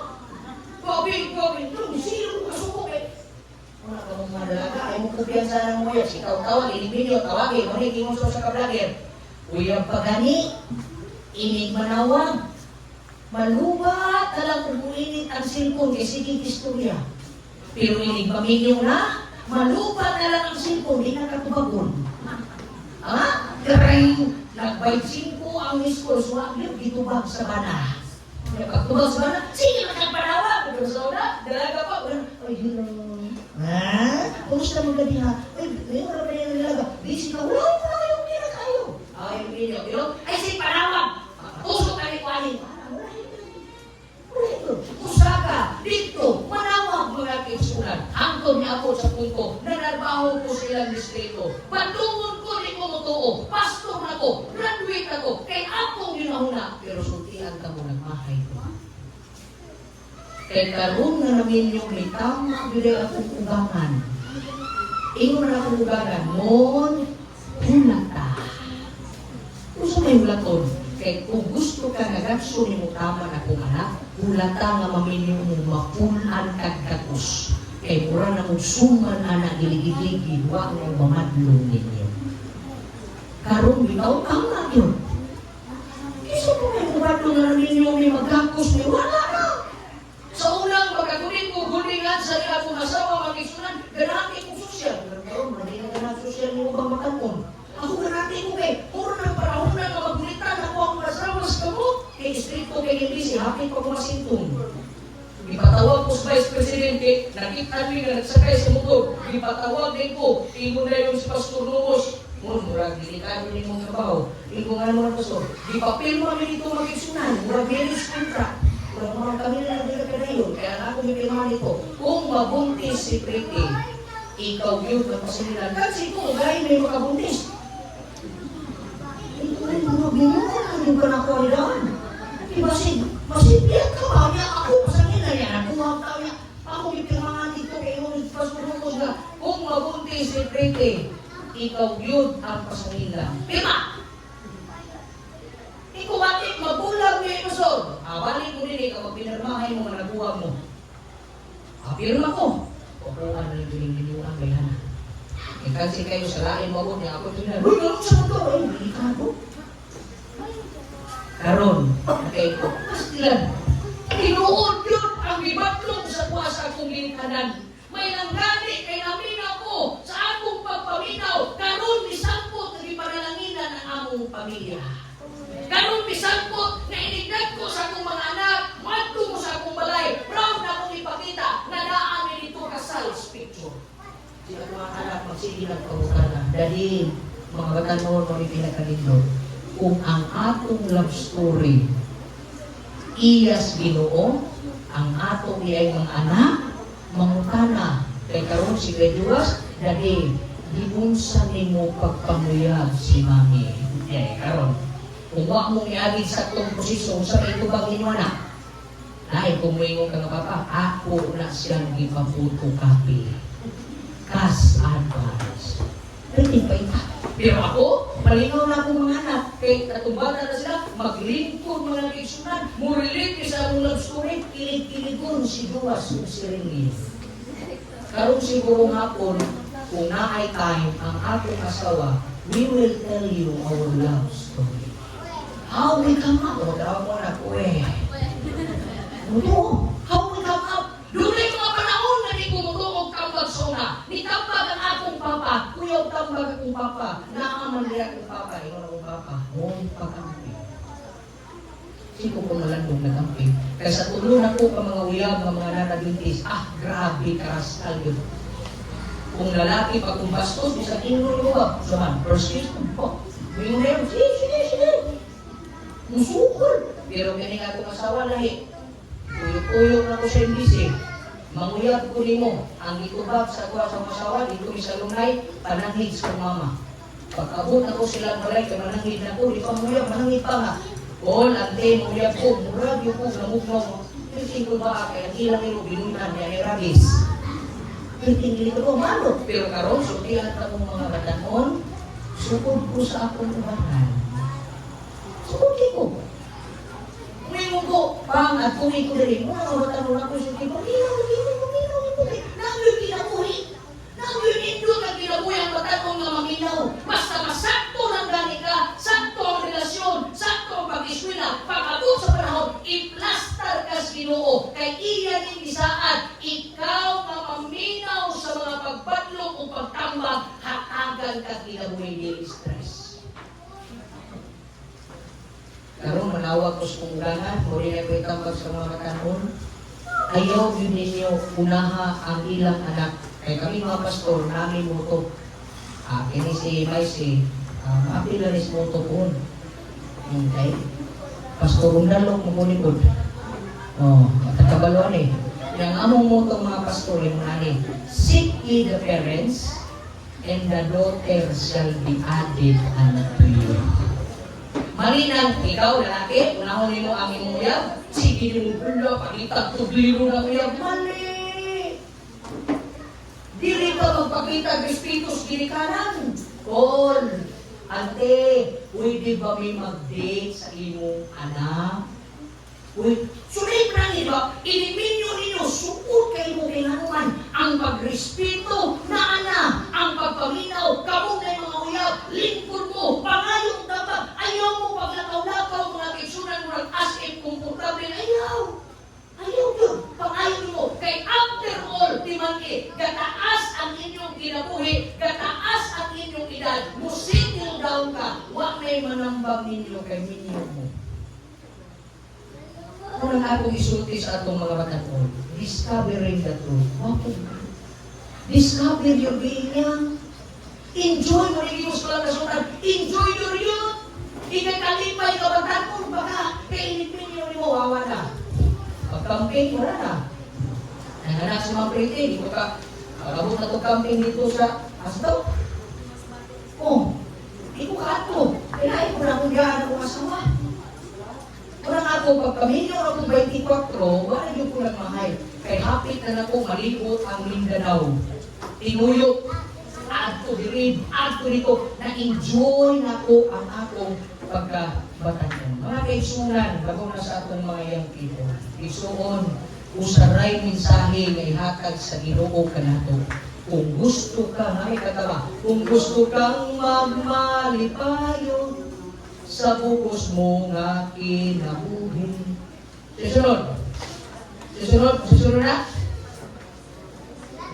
Gabi, yung sino mo kasuko eh. Wala ka mong madalaga, ay mo kumpiyansa ng mga si ikaw-tawag, iniminyo, tawagin, maniging mo sa ka-vlogger. Uyang pagani, inig manawag, malubat, alam kung buinit ang cellphone kay sige istorya. Pero inig paminyo na, malubat na lang ang cellphone, di nakatubagon. Ha? Kering, nag-bite 5 ang miss call, so agad gitubag sa bana. Pagtubag sa bana, sige magkapanawag, pero sa una, dalaga pa, ay yun ha? Kumusta mo gabi ha? Ay, wala pa rin nalaga. Busy ka, wala yung kira kayo. Ay, yung kira, ay sige panawag. Puso ka ni Kwani. Usaka, dito, manawag mga kipsunan. Hangtod niya ako sa punto, nanarbaho ko sa ilang distrito. Bandungon ko, di ko mutuo. Pastor na ko, graduate ako, kay akong ginahuna. Pero sultihan ka mo, nagmahay ko. Kay karoon na namin yung may tama, bilay akong ugangan. Ingon na akong ugangan, mon, hulata. Kung sa may hulaton, kay kung gusto ka nagakso ni mo tama na kong anak, hulata nga maminyo mo mapunan kagkatos. Kay mura na mong suman anak giligid-ligid, huwag mong mamadlong ninyo. Karong bitaw, tama yun. Isa po may mamadlong na ninyo may magkakos ni wala na. Sa unang magkagunin ko, guningan sa ila kong asawa, magkisunan, ganaan kay kong sosyal. Pero hindi na ganaan sosyal ni mo bang makaton. Ako ganaan ko kay, puro ng panahon na magulitan ako ang asawa sa kamo. Kay stricto kay English, hapit pa ko masintong. Ipatawag ko sa Vice Presidente, nakita nyo na nagsakay sa motor. Ipatawag din ko, ingon na yung si Pastor Lumos. Murag, delikado ni mong trabaho. Ingon nga naman ang Pastor. Ipapilma mo dito magkisunan, murag bilis kontra. Murag mga kami na nagdila ka na yun. Kaya na ako may pilmahan nito. Kung mabuntis si Pretty, ikaw yun ang pasinilan. Kasi ito, gaya may makabuntis. Ito rin mga binuhan, yung panako nilaan. Masipiyat ka ba? Niya ako, pasangin yan. Ako mga niya. Ako may pilmahan dito kay yung Pastor Lumos na kung mabuntis si Pretty, ikaw yun ang pasangila. Pima! Ikaw bakit mabulag niya yung pastor? Balik mo din ikaw, pinarmahay mo, manabuha mo. Pirma ko. Kukuha na yung biling-bilingan kay Hana. Ikansi kayo sa lain mo niya. Ako ito na, uy, ano sa motor? Ay, delikado. Karon, okay ko. Pastilan. Tinuod yun ang bibatlong sa kuwasa kong ginikanan. May nanggani kay namin ako sa akong pagpaminaw. Karon misampot na ipanalangin ang among pamilya. Karon misampot na inigdat ko sa akong mga anak. Madto mo sa akong balay. Proud na akong ipakita na naamin ito kasal sa picture. Sila mga anak magsige ng pagkakala. Dahil mga batanon mo ipinagkalindot. Kung ang atong love story iyas Ginoo, ang atong iyay mga anak, mangutana kay karon si Graduas, dahil giunsa nimo pagpamuyag si mami. Karon, kung wa mo niagid sa itong posisyon, sa ito bang inyo na? Dahil kung may ka nga papa, ako na siyang gipaphotocopy. Cash advance. Pwede pa ita. Pero ako, malinaw na akong mga anak, kay katumbatan na sila, maglingkod mga kiksunan, murilit sa akong love story, kilig-kiligon si Duas o si Ringin. Karong siguro hapon, kung naay time ang aking asawa, we will tell you our love story. How we come up? Daw mo na ko eh. How we come up? Doon ay mga panahon na di kumutuog tambag sa una. Nitambag ang akong papa. Kuyaw tambag akong papa. Naaman niya akong papa. Iwan akong papa. Huwag pag-ampi. Siko ko malandong nag-ampi. Kaya sa tulo na po ang mga uyab, mga nanabintis. Grabe, karastal yun. Kung lalaki pa kung bastos, bisa kinuro yung wag. Saman, persistent po. Yung na yun, sige. Musukol. Pero ganing akong asawa lahi. Tuyok-tuyok na ko sa imbisi. Manguyab ko nimo. Ang itubag sa kuha sa asawa, dito mi sa lunay, pananghid sa mama. Pagkabot ako silang balay, kaya mananghid na ko, di pa muyab, mananghid pa nga. All, ante, muyab ko, murag yung ko, namugnaw mo. Piling ko ba, kaya ilang ilo, binunan niya, ni Rabis. Piling ko, malo. Pero karon, sutihan ka mong mga batanon, sukod ko sa akong ubangan. Sukod ko. Ngayon ko, at kung ito rin, mga batanon ako, sukod ko, minaw, nangyoy kinabuhi. Nangyoy indot lang ka kinabuhi di stress. Karon manawag ko sa kungganan, muli na ko itambag sa mga matanon. Ayaw yun ninyo unaha ang ilang anak. Kaya kami mga pastor, namin mo to. Kini si Maisi, maapilanis mo to po. Okay. Pastor Undalo, magulikod. Matagabaluan eh. Yang among mo itong mga pastor, yung nani, seek ye the parents, and the daughter shall be added unto you. Malinang, ikaw, lalaki, unahon mo ang imong uyab, sige mo pula, pakita, tubliro na uyab, mali! Dili ka magpakita, Crispitos, ginikanan. Call, ante, pwede ba may mag-date sa imong anak? Sulit na nito, iniminyo ninyo, sukot kayo mo kinanuman ang pagrespeto na ana, ang pagpaminaw, kamong na mga uyab, lingkod mo, pangayong dapat, ayaw mo paglakaw-lakaw, mga kitsunan mo, as if komportable, ayaw yun, pangayon mo, kay after all, timangki, gataas ang inyong kinabuhi, gataas ang inyong edad, musinil down ka, wak na'y manambang ninyo kay minyo mo. Unang akong isulti sa atong mga matatong, discovering the truth. Discover your being young. Enjoy mo rin yung sulang kasunan. Enjoy your youth. Ikakalipay ka matatong, baka kainipin nyo mo, wawa na. Pag-camping, wala na. Nanganak sa mga prete, dito ka, pagabot na ito camping dito sa Asdaw. Di ko ka ato. Kailangan ko na kung gaan akong asawa. Kurang ako, pag kaminyo ako 24, wala yung ko nagmahay. Kay hapit na ako malibot ang Mindanao. Tinuyok, adto dirid, adto dito, na-enjoy na ko ang akong pagkabatan. Mga kaigsunan, bago na sa atong mga young people, isuon, usaray mensahe nga ihatag sa Ginoo kanato. Kung gusto ka, may katawa, kung gusto kang magmalipayon, sa bukos mo nga kinabuhi. Susunod. Susunod na.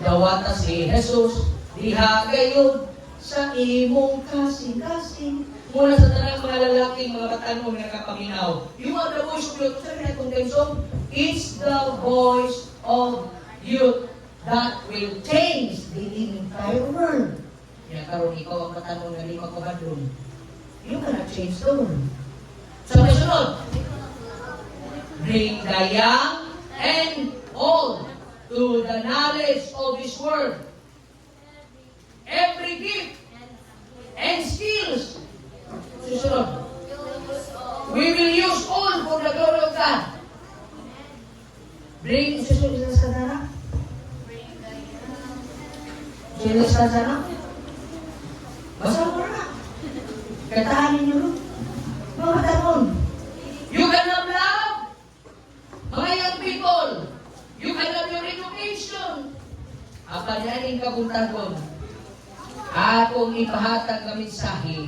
Dawata si Jesus, diha gayon sa imong kasing-kasing. Mula sa tanang mga lalaking, mga batanong na nakapaminaw. You are the voice of youth. Sabi na itong song, it's the voice of youth that will change the entire world. Yan karon ikaw ang batanong na lima ko ba doon? You cannot change the world. So, sunod. Bring the young and old to the knowledge of His Word. Every gift and skills. Susunod. We will use all for the glory of God. Bring, susunod sa sana. Susunod sa sana. Basta mo na. Katahanin nyo rin. Mga tanon. You can have love. Mga young people. You can have your education. Apanyaning kabuntagon. Akong ipahatag na mensahe.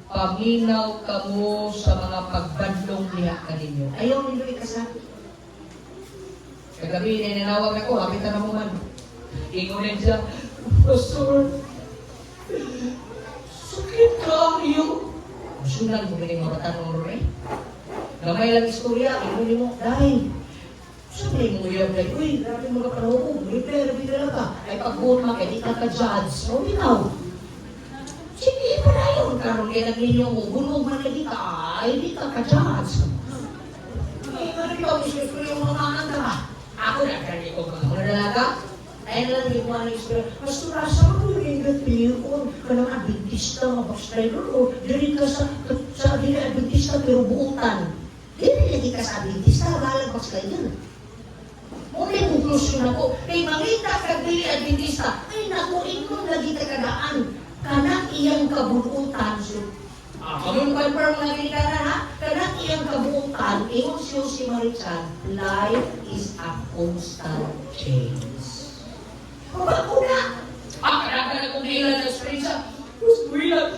Paminaw ka mo sa mga pagbandlong diha ka ninyo. Ayaw ninyo ikasabi. Kagabi, ninanawag ako. Hapitan na mo man. Ingunin siya. Pastor, sakit kayo. Sunan mo ganyan mga tanong rin. Gamay lang istorya, inunin mo, dahil. Sabi mo yung like, uy, grabe mo ka paroko, repair, bigla ka. Ay pag-vote ka, di ka ka-judge. O, binaw. Sige pa na yun. Karoon kaya naglinyo mo, bunog man na di ka, ay di ka ka-judge. Ay, ano yung istorya yung mga anda? Ako na, kaya ko mga dalaga. Ay lang yung mga istorya. Pastor, asa mo yung ingat ko? Kanang Adventista, mabakstay o dili ka sa dili Adventista pero buutan. Dili lagi ka sa Adventista, balag bakstay yun. Muna yung conclusion ako, kay mangita ka dili Adventista, ay naku, ingon lagi ka kadaan. Kanang iyang kabuutan. Kami yung confirm na ginikanan ha? Kanang iyang kabuutan, ingon siyo si Marichan, life is a constant change. Bago na! Kadang-kadang akong nailan ng experience.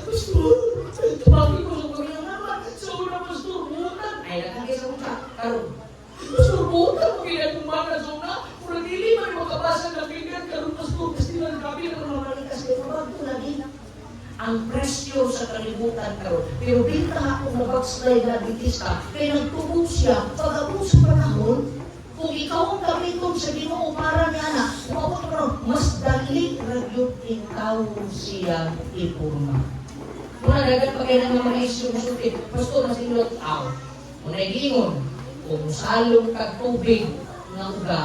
Pastor, tabagin ko sa pagkakang naman. Sa una, Pastor, buutan. Ay, nakagay sa una. Karong, Pastor, buutan mo kaya kumana sa una. Kung hindi man makabasa ng bigyan, karong Pastor, kasi lang gabi na mga malikas kayo. Bago lagi na. ang presyo sa kalibutan karon. Pero bita ako na backslide na Adventista, kaya nagtubog siya, pag-abot sa panahon, kung ikaw ang gamiton sa Ginoo para niya na, umabot ka ron, mas dali ragyot ikaw siya ipurma. Muna dagat pa kayo ng mga isyo na sulti, pastor na sinulot, muna igingon, kung salong kag tubig nga uga,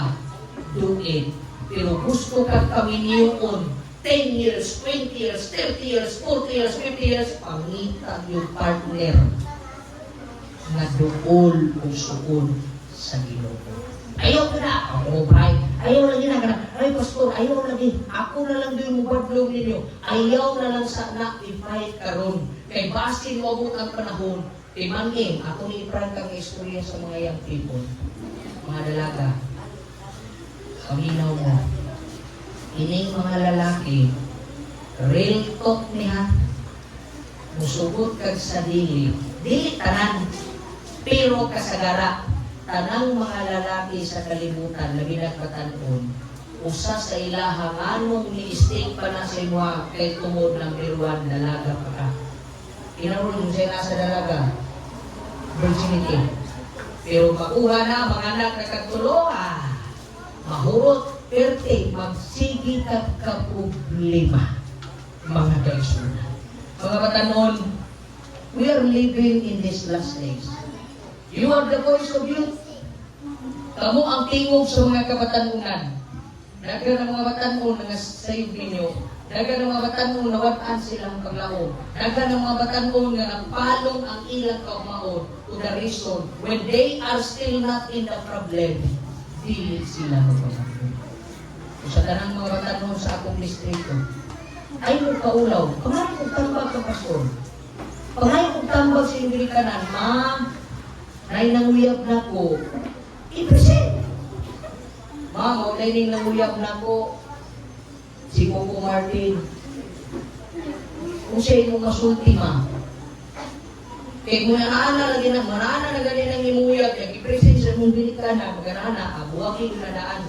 duin. Pero gusto kag kami niyoon, 10 years, 20 years, 30 years, 40 years, 50 years, pangita yung partner na dool o suon sa Ginoo. Ayaw ka na, ako bray, ayaw lagi na ka na, ay pastor, ayaw lagi, ako na lang doon mubadlong ninyo, ayaw na lang sana i-fight karon. Kay basin mo abot ang panahon, imangin, ako ni Frank ang istorya sa mga young people, mga dalaga, paminaw mo, ining mga lalaki, real talk niya, musugot kag sa dili tanan, pero kasagara, tanang mga lalaki sa kalibutan, labi na katanon, usa sa ilahang anong ni-stake pa na sa imuha kay tungod ng biruan, dalaga pa ka. Kinahulog mo siya nasa dalaga, virginity. Pero makuha na, mga anak na kagtulo, mahurot, perte, magsigi ka problema, mga kaisunan. Mga batanon, we are living in these last days. You are the voice of youth. Kamu ang tingog sa mga kabatanunan. Dagan ang mga batanon nga sayog ninyo. Dagan ang mga batanon na wataan silang paglaom. Dagan ang mga batanon nga napalong ang ilang kaumaon to the reason when they are still not in the problem, dili sila magpapagod. Sa tanang mga batanon sa akong distrito, ay mo kaulaw, pangalan kong tambag sa pastor. Pangalan kong tambag sa inyong kanan, ma'am, nay nanguyab na ko, i-present. Ma'am, nay ning nanguyab na ko, si Coco Martin. Kung siya yung masulti, ma'am. Kaya kung naana lagi na, manaana na ganin ang imuyab, yung i-present sa mong binikanan, maganaana, buwagin na daan.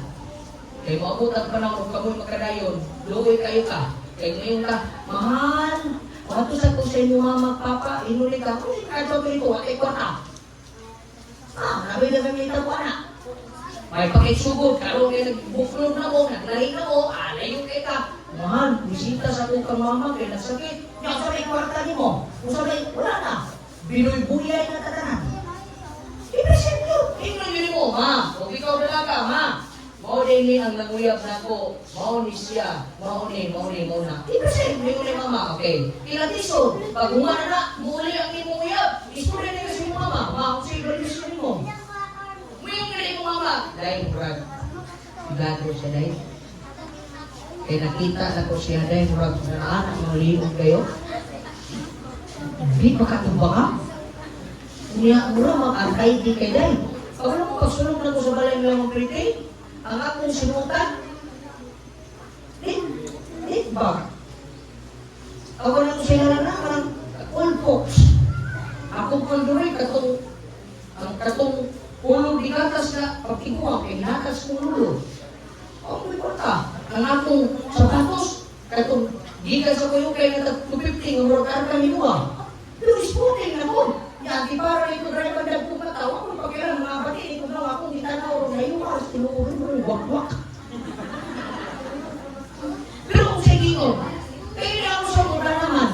Kaya maabot ang panahon, kamoy makadayon, luoy kayo ka. Kaya ngayon ka, mahal, wato sa kung sa inyo mama, papa, inulit ka, kung kadyo ko, wakay ko na. Nabi na kami ito ko na. May pakitsugod, karoon kayo nag-buflog na mo, naglahi na mo, alayo kayo ka. Mahal, bisita sa kong kang mama, kaya nagsakit. Yung sabay kwarta niyo mo, kung sabay, wala na. Binoy-buyay na tatanan. I-present nyo. Tingnan nyo mo, ma, kung ikaw dalaga, ma. Mao din ang nanguyab na ko, mao ni siya, mao na. I-present nyo ni mama, okay? Ilatiso, pag humana na, muli ang imuyab. Istorya niya kasi mo mama, ma, kung sa ibalisyon mo. Muyong nila mo mama. Dahil, murag, gado siya dahil. Kaya nakita na ko siya dahil, murag, naanak, malinog kayo. Di pa katumba ka? Niya, murag, mag-arkay di kayo dahil. Pag ano mo, pagsunod na ko sa balay nila mag-pretay, ang akong sinutan, ba? Ako na ko siya na parang old folks. Ako kondoray katong ulo di gatas na pagtikuha, kaya natas kong ulo. Ako may kwarta. Ang akong sapatos, katong gigas ako yung kaya na 250 ng workar kami nuwa. Pero ispuning na ko. Yan, di para ito dahil pandag kong mataw. Ako pagkailan mga bati, ito na akong itanaw na yung maras, tinuurin mo yung wak-wak. Pero kung sa gingon, kaya na ako sa mura naman.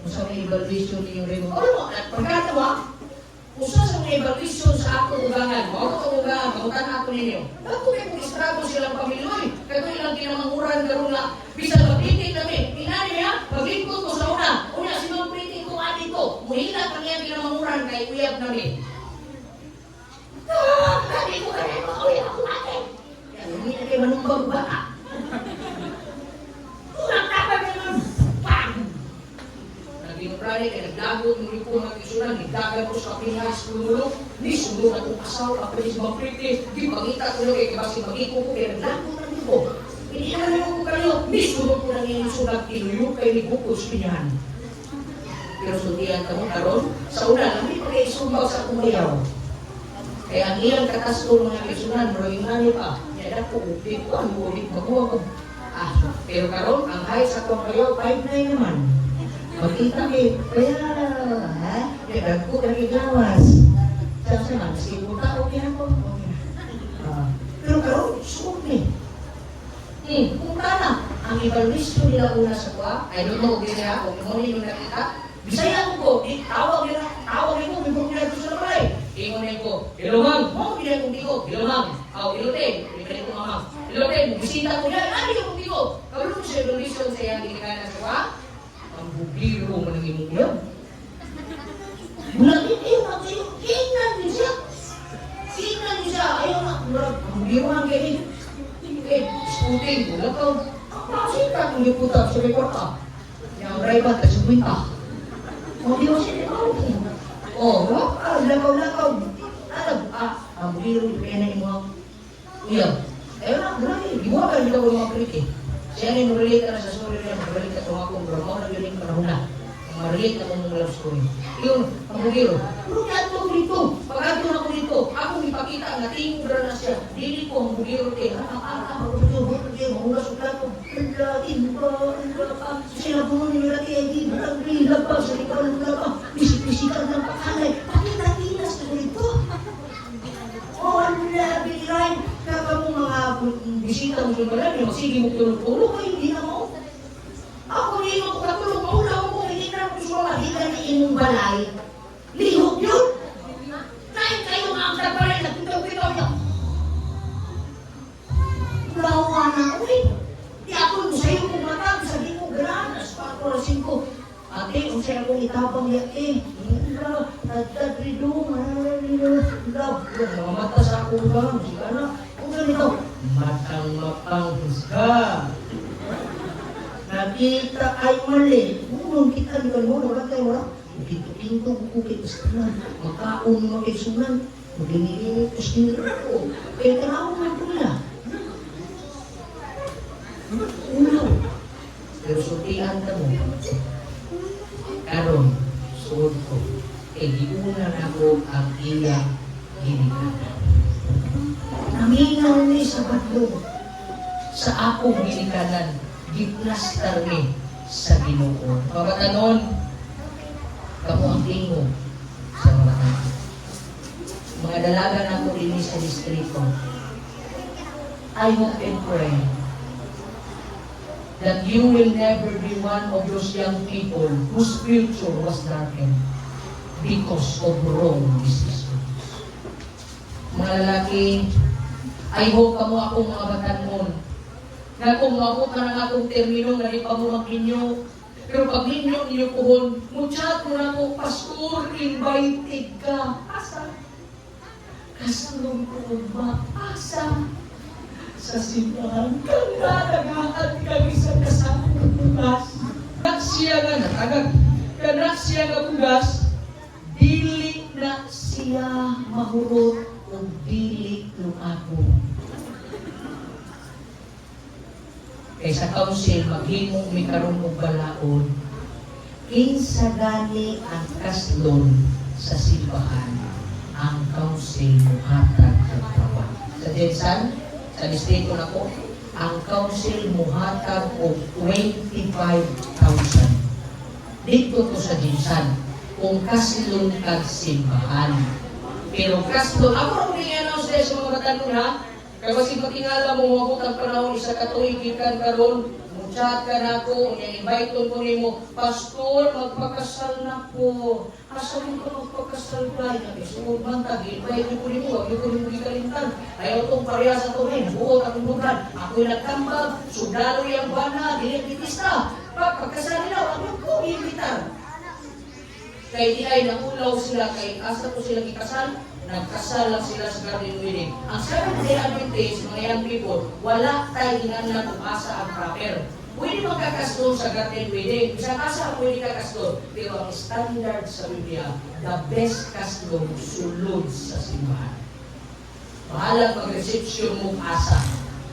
Kung sa may evaluation niyo rin mo, ano, pagkatawa, kung sa may evaluation sa akong ugangan, ako ugangan, magutan ako ninyo. Bago kayo kung istrago silang pamiloy, kaya ilang kinamanguran karoon na, bisa mag-itik kami, inani niya, maglingkod ko sa una, sinong printing ko nga dito, muhila pa niya kinamanguran kay uyab namin. Sabi ko ka na yung mga uyab ko natin. Kaya hindi na kayo manumbang baka. Kurang tapag naman, bang! Nagbinukrali kaya nagdagod, muli ko mga isunan, nagdagan ko sa Pinay, sumulog, ni sumulog at upasaw, ako rin sa mga pretty, di pangita ko lang kaya kasi mag-iko ko, kaya nagdagod na dito. Hindi naman ko kayo, ni sumulog ko lang yung sulat, kinuyo kayo ni Bukos, pinyahan. Pero sundihan kami karon sa una, hindi pa kayo sumbaw sa kumayaw. Kaya ang ilang kataskol mga kisunan, maraming nani pa, niyada ko, ulit ko, ang ulit, makuha ko. Pero karon ang height sa kumayaw, 5'9" naman. Makita kaya, ha? Kaya nagpo kami gawas. Sa man, sige po tao, kaya ako. Pero karon, suot ni. Kung na, ang evaluation nila una sa kuha, I don't know, hindi niya, kung mo yung nakita, Bisaya ko, tawag nila ko, may pagkila ko sa balay. Ingon niya ko, ilumang, mo, pinay kong tiko, ilumang, ilote, pinay kong mamang, ilote, bisita ko yan, hindi kong tiko. Karoon siya, evaluation sa iyang ginikanan sa kuha, ang bubliro mo nang imong yan. Bulan din, ako sa'yo, tingnan din siya. Tingnan din siya, ayaw na, ang biruan kayo. Skuting, bulan ka. Pasita kung liputan sa may kwarta. Yang rayban ka sa kwinta. Hindi mo siya lakaw. Ang bubliro, kaya na imong iyaw. Ayaw na, bulan din, ibuha ka nila ko yung mga kulit eh. Siya na yung relate na sa story niya, magbalik ka itong akong bro, na yun yung panahon na. Relate na kong love story. Yun, ang bugiro. Pero kaya ito ko dito. Pag-ato na ko dito, akong ipakita na tingin na siya. Dili ko ang bugiro te. Mahulas ko lang ko. Sila po nung nilaki ay di berang pa. Sa ikaw ng pa. Bisik-bisikan ng pakanay. Pakita-kita sa dito. Wala, bilay. Kaka mo mga bisita mo yung balay. Sige mo tulong-tulong. Ay, hindi na mo. Ako rin ako katulong. Maula ko hindi na ako gusto makita ni inyong balay. Lihok yun. Kahit kayo nga ang balay, nagpitaw-pitaw niya. Lawa na ako eh. Di ako yung sa'yo kong matag, sabi ko, granas, pakurasin ko. Ate, kung sa'yo akong itabang niya, nagtagrido, love, mga mata sa akong bang, sika na. Kung ganito, matang mapanghusga. Nakita ay mali. Unong kita di kan mo, wala tayo wala. Pinto-pinto, bukukit sa tanan. Makaon mo kay sunan. Maglinilinit, tapos nilito. Kaya tanawang man ito nila. Unaw. Pero sutihan ka mo. Karon, suod ko. Giuna na ko ang iyang ginikanan. Naminaw ni sa badlo. Sa akong ginikanan. Giplastar ni sa Ginoo. Pagkatanon, kamo ang tingo sa mga tayo. Mga dalaga na ko rin sa distrito. I hope and pray that you will never be one of those young people whose future was darkened because of wrong decisions. Mga lalaki, I hope kamo akong mga batanon na kung maabot na ng akong termino na ipamurang inyo. Pero pag ninyo kuhon, muchat mo na ko, Pastor, invited ka. Asa? Kasalong ko ba? Asa? Sa simbahan, kanadagaan kami sa kasakong bugas. Kanak siya nga natagag. Kanak siya nga bugas, dili na siya mahurot o dili ng ako. Kaya sa council, maghimong may karong og balaod, kinsa gani ang kaslon sa simbahan, ang council muhatag og trabaho. Sa Jensan, sa distrito na ko, ang council muhatag og 25,000. Dito to sa Jensan, kung kaslon kag simbahan. Pero kaslon, ako rin i-announce din sa mga batanong ha, kaya kasi matingala mo mabot ang panahon isa katuigikan karon, muchat ka na ko, invite ko nimo, Pastor, magpakasal na ko. Asa mo ka magpakasal ba? Suod man tag, invite ko nimo, wag ko nimo gikalimtan. Ayaw tong pareha sa tuhin, buot ang lugar. Ako'y nagkambag, sundalo yung bana, dilitista. Pagkasal nila, wag ko iimbitar. Kaya di ay nakulaw sila, kay asa ko sila ikasal, nagkasal lang sila sa garden wedding. Ang Seventh-day Adventist, mga young people, wala tayo ginanlan kung asa ang proper. Pwede magkakastol sa garden wedding. Isang asa ang pwede kakastol. Pero ang standard sa Biblia, the best kastol, sulod sa simbahan. Bahalang mag-reception mong asa.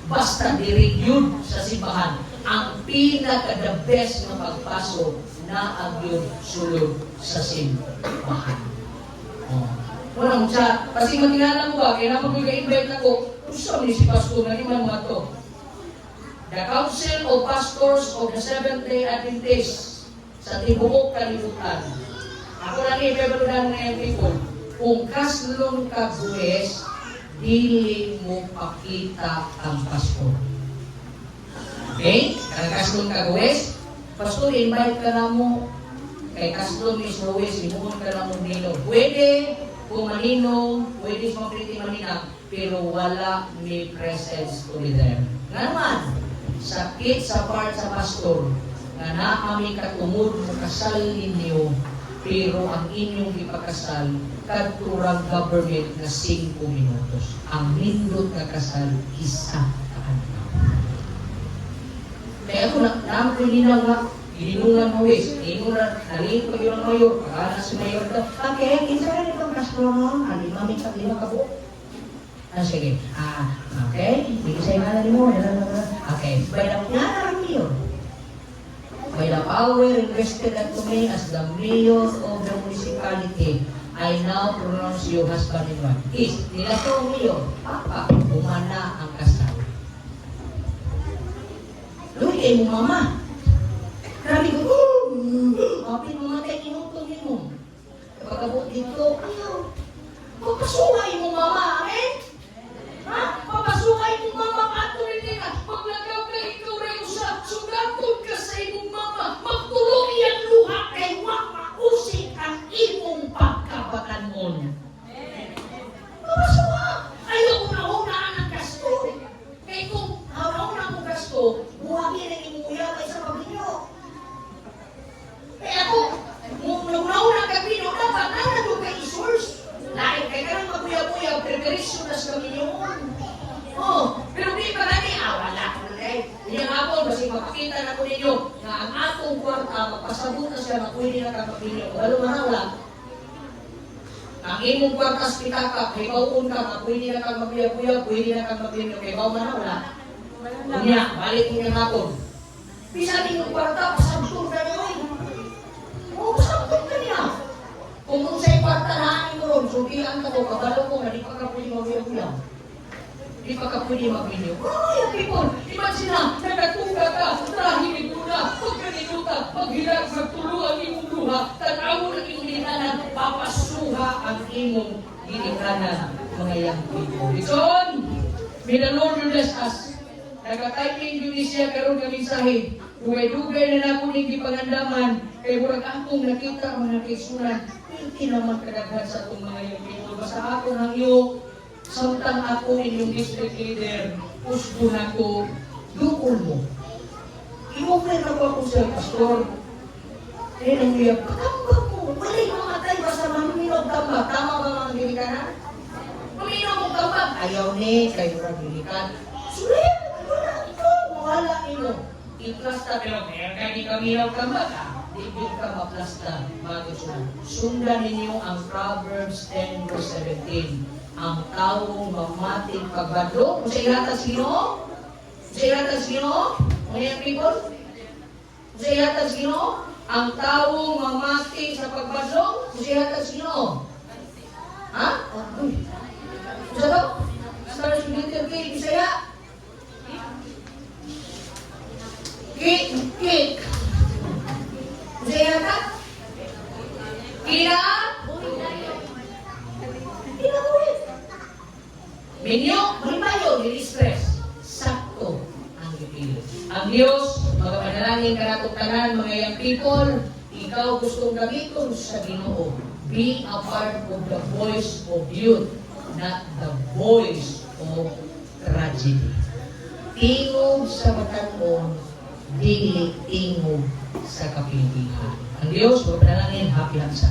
Basta diregyod sa simbahan. Ang pinaka-the best na pagpasok na agyod sulod sa simbahan. Wala mo siya. Kasi matinala mo ba, kaya naman ko i-invite na ko, gusto ni si Pastor na naman mga to. The Council of Pastors of the Seventh-day Adventists sa tibuok kalibutan. Ako lang ipabaludan ngayon people, kung kaslong ka buwes, dili mo pakita ang pastor. Okay? Kung kaslong ka buwes, pastor, invite ka na mo kay kaslong Miss Ruiz, imuhon ka na mo nilo. Pwede kung maninom, pwede sa mga maninang, pero wala may presence to be there. Nga naman, sakit sa part sa pastor, nga naami katumod mo kasal ninyo, pero ang inyong ipakasal, kadturang government na 5 minutos. Ang nindot na kasal, isa ka adlaw. Kaya ako naman ko nila nga, ininungan mo wis, ininungan, nalingin ko yung mayor, pagkana si mayor daw, okay, kinsa rin itong pastor mo, lima ka po. Sige, okay, hindi sa'yo nga na mo, okay, by the mayor, by the power invested unto me as the mayor of the municipality, I now pronounce you husband and wife. Is, nila to mayor, papa, umana ang kasal. Luwi kayo mo mama. Grabe ko, mapin mo mga tayo inutong mo. Pagkabot dito, ayaw, papasukay mo mama, amen? Ha? Papasukay mo mama, ato rin nila. Maglagaw ka ikaw rin sa sugatod ka sa imong mama. Magtulong yan luha kay wak mausik ang imong pagkabatanon. Papasuka! Ayaw ko na hunaan ang gasto. Kaya kung hawak na ang gasto, buhagin ang imong uyabay sa paglinyo. Kaya ako, nung nauna ka pino, dapat na doon kay isource. Lahat kay karang mabuya-buya, preparation na sa kami yun. Oh, pero di pa gani, wala ko na eh. Inyang hapon, kasi mapakita na ko ninyo na ang atong kwarta, magpasabot na siya na pwede na kapapinyo. Walo manawala. Ang imong kwarta sa pitaka, kay bawon ka, pwede na kang mabuya-buya, pwede na kang mapinyo, kay bawon manawala. Kunya, balik inyang hapon. Bisa ninyong kwarta, pasabot na niyo eh. Oo, pasabot na niya. Kung sa'yo kwarta na mo ron, subihan ka ko, kabalo ko na di pa ka pwede mabuya-buya. Di pa ka pwede mapinyo. Oh, yung people, imagine na, nagatuga ka, trahimig mo na, pagkanito ka, paghilag, magtuluan imong luha, tanawo ng imong linanan, papasuha ang imong ginikanan, mga young people. Ison, may the Lord will bless us. Nagka-typing yun siya karoon kaming sahid. Dugay-dugay na naman yung gipangandaman, kay murag akong nakita mga kaisunan, hindi naman kadaghan sa itong mga young people. Basta ako ng iyo, samtang ako inyong district leader, usbo na ko, dukol mo. I-offer na ko ako sa pastor. Eh, nang niya, patambak mo, wala'y mamatay basta maminog tambak. Tama ba mga gilikan? Maminog mo tambak. Ayaw ni, kayo na gilikan. Sulit, wala ito, wala ino. I-plasta, pero kaya di kami ilaw tambak, di ka maplasta, bago siya. Sundan ninyo ang Proverbs 10 verse 17. Ang taong mamating pagbadlo. Kung sa ilata sino? Kung sa ilata sino? Mga people? Kung sa ilata sino? Ang taong mamating sa pagbadlo. Kung sa ilata sino? Ha? Kung sa ito? Start with little K. Bisaya? Kik. Kung sa ilata? Kira? Minyo, malimayo, nilistress. Sakto ang ipili. Ang Diyos, magapanalangin ka natong tanan, mga young people, ikaw gustong gamiton sa Ginoo. Be a part of the voice of youth, not the voice of tragedy. Tingog sa matanon, dili tingog sa kapilihan. Ang Diyos, magapanalangin, happy lang sa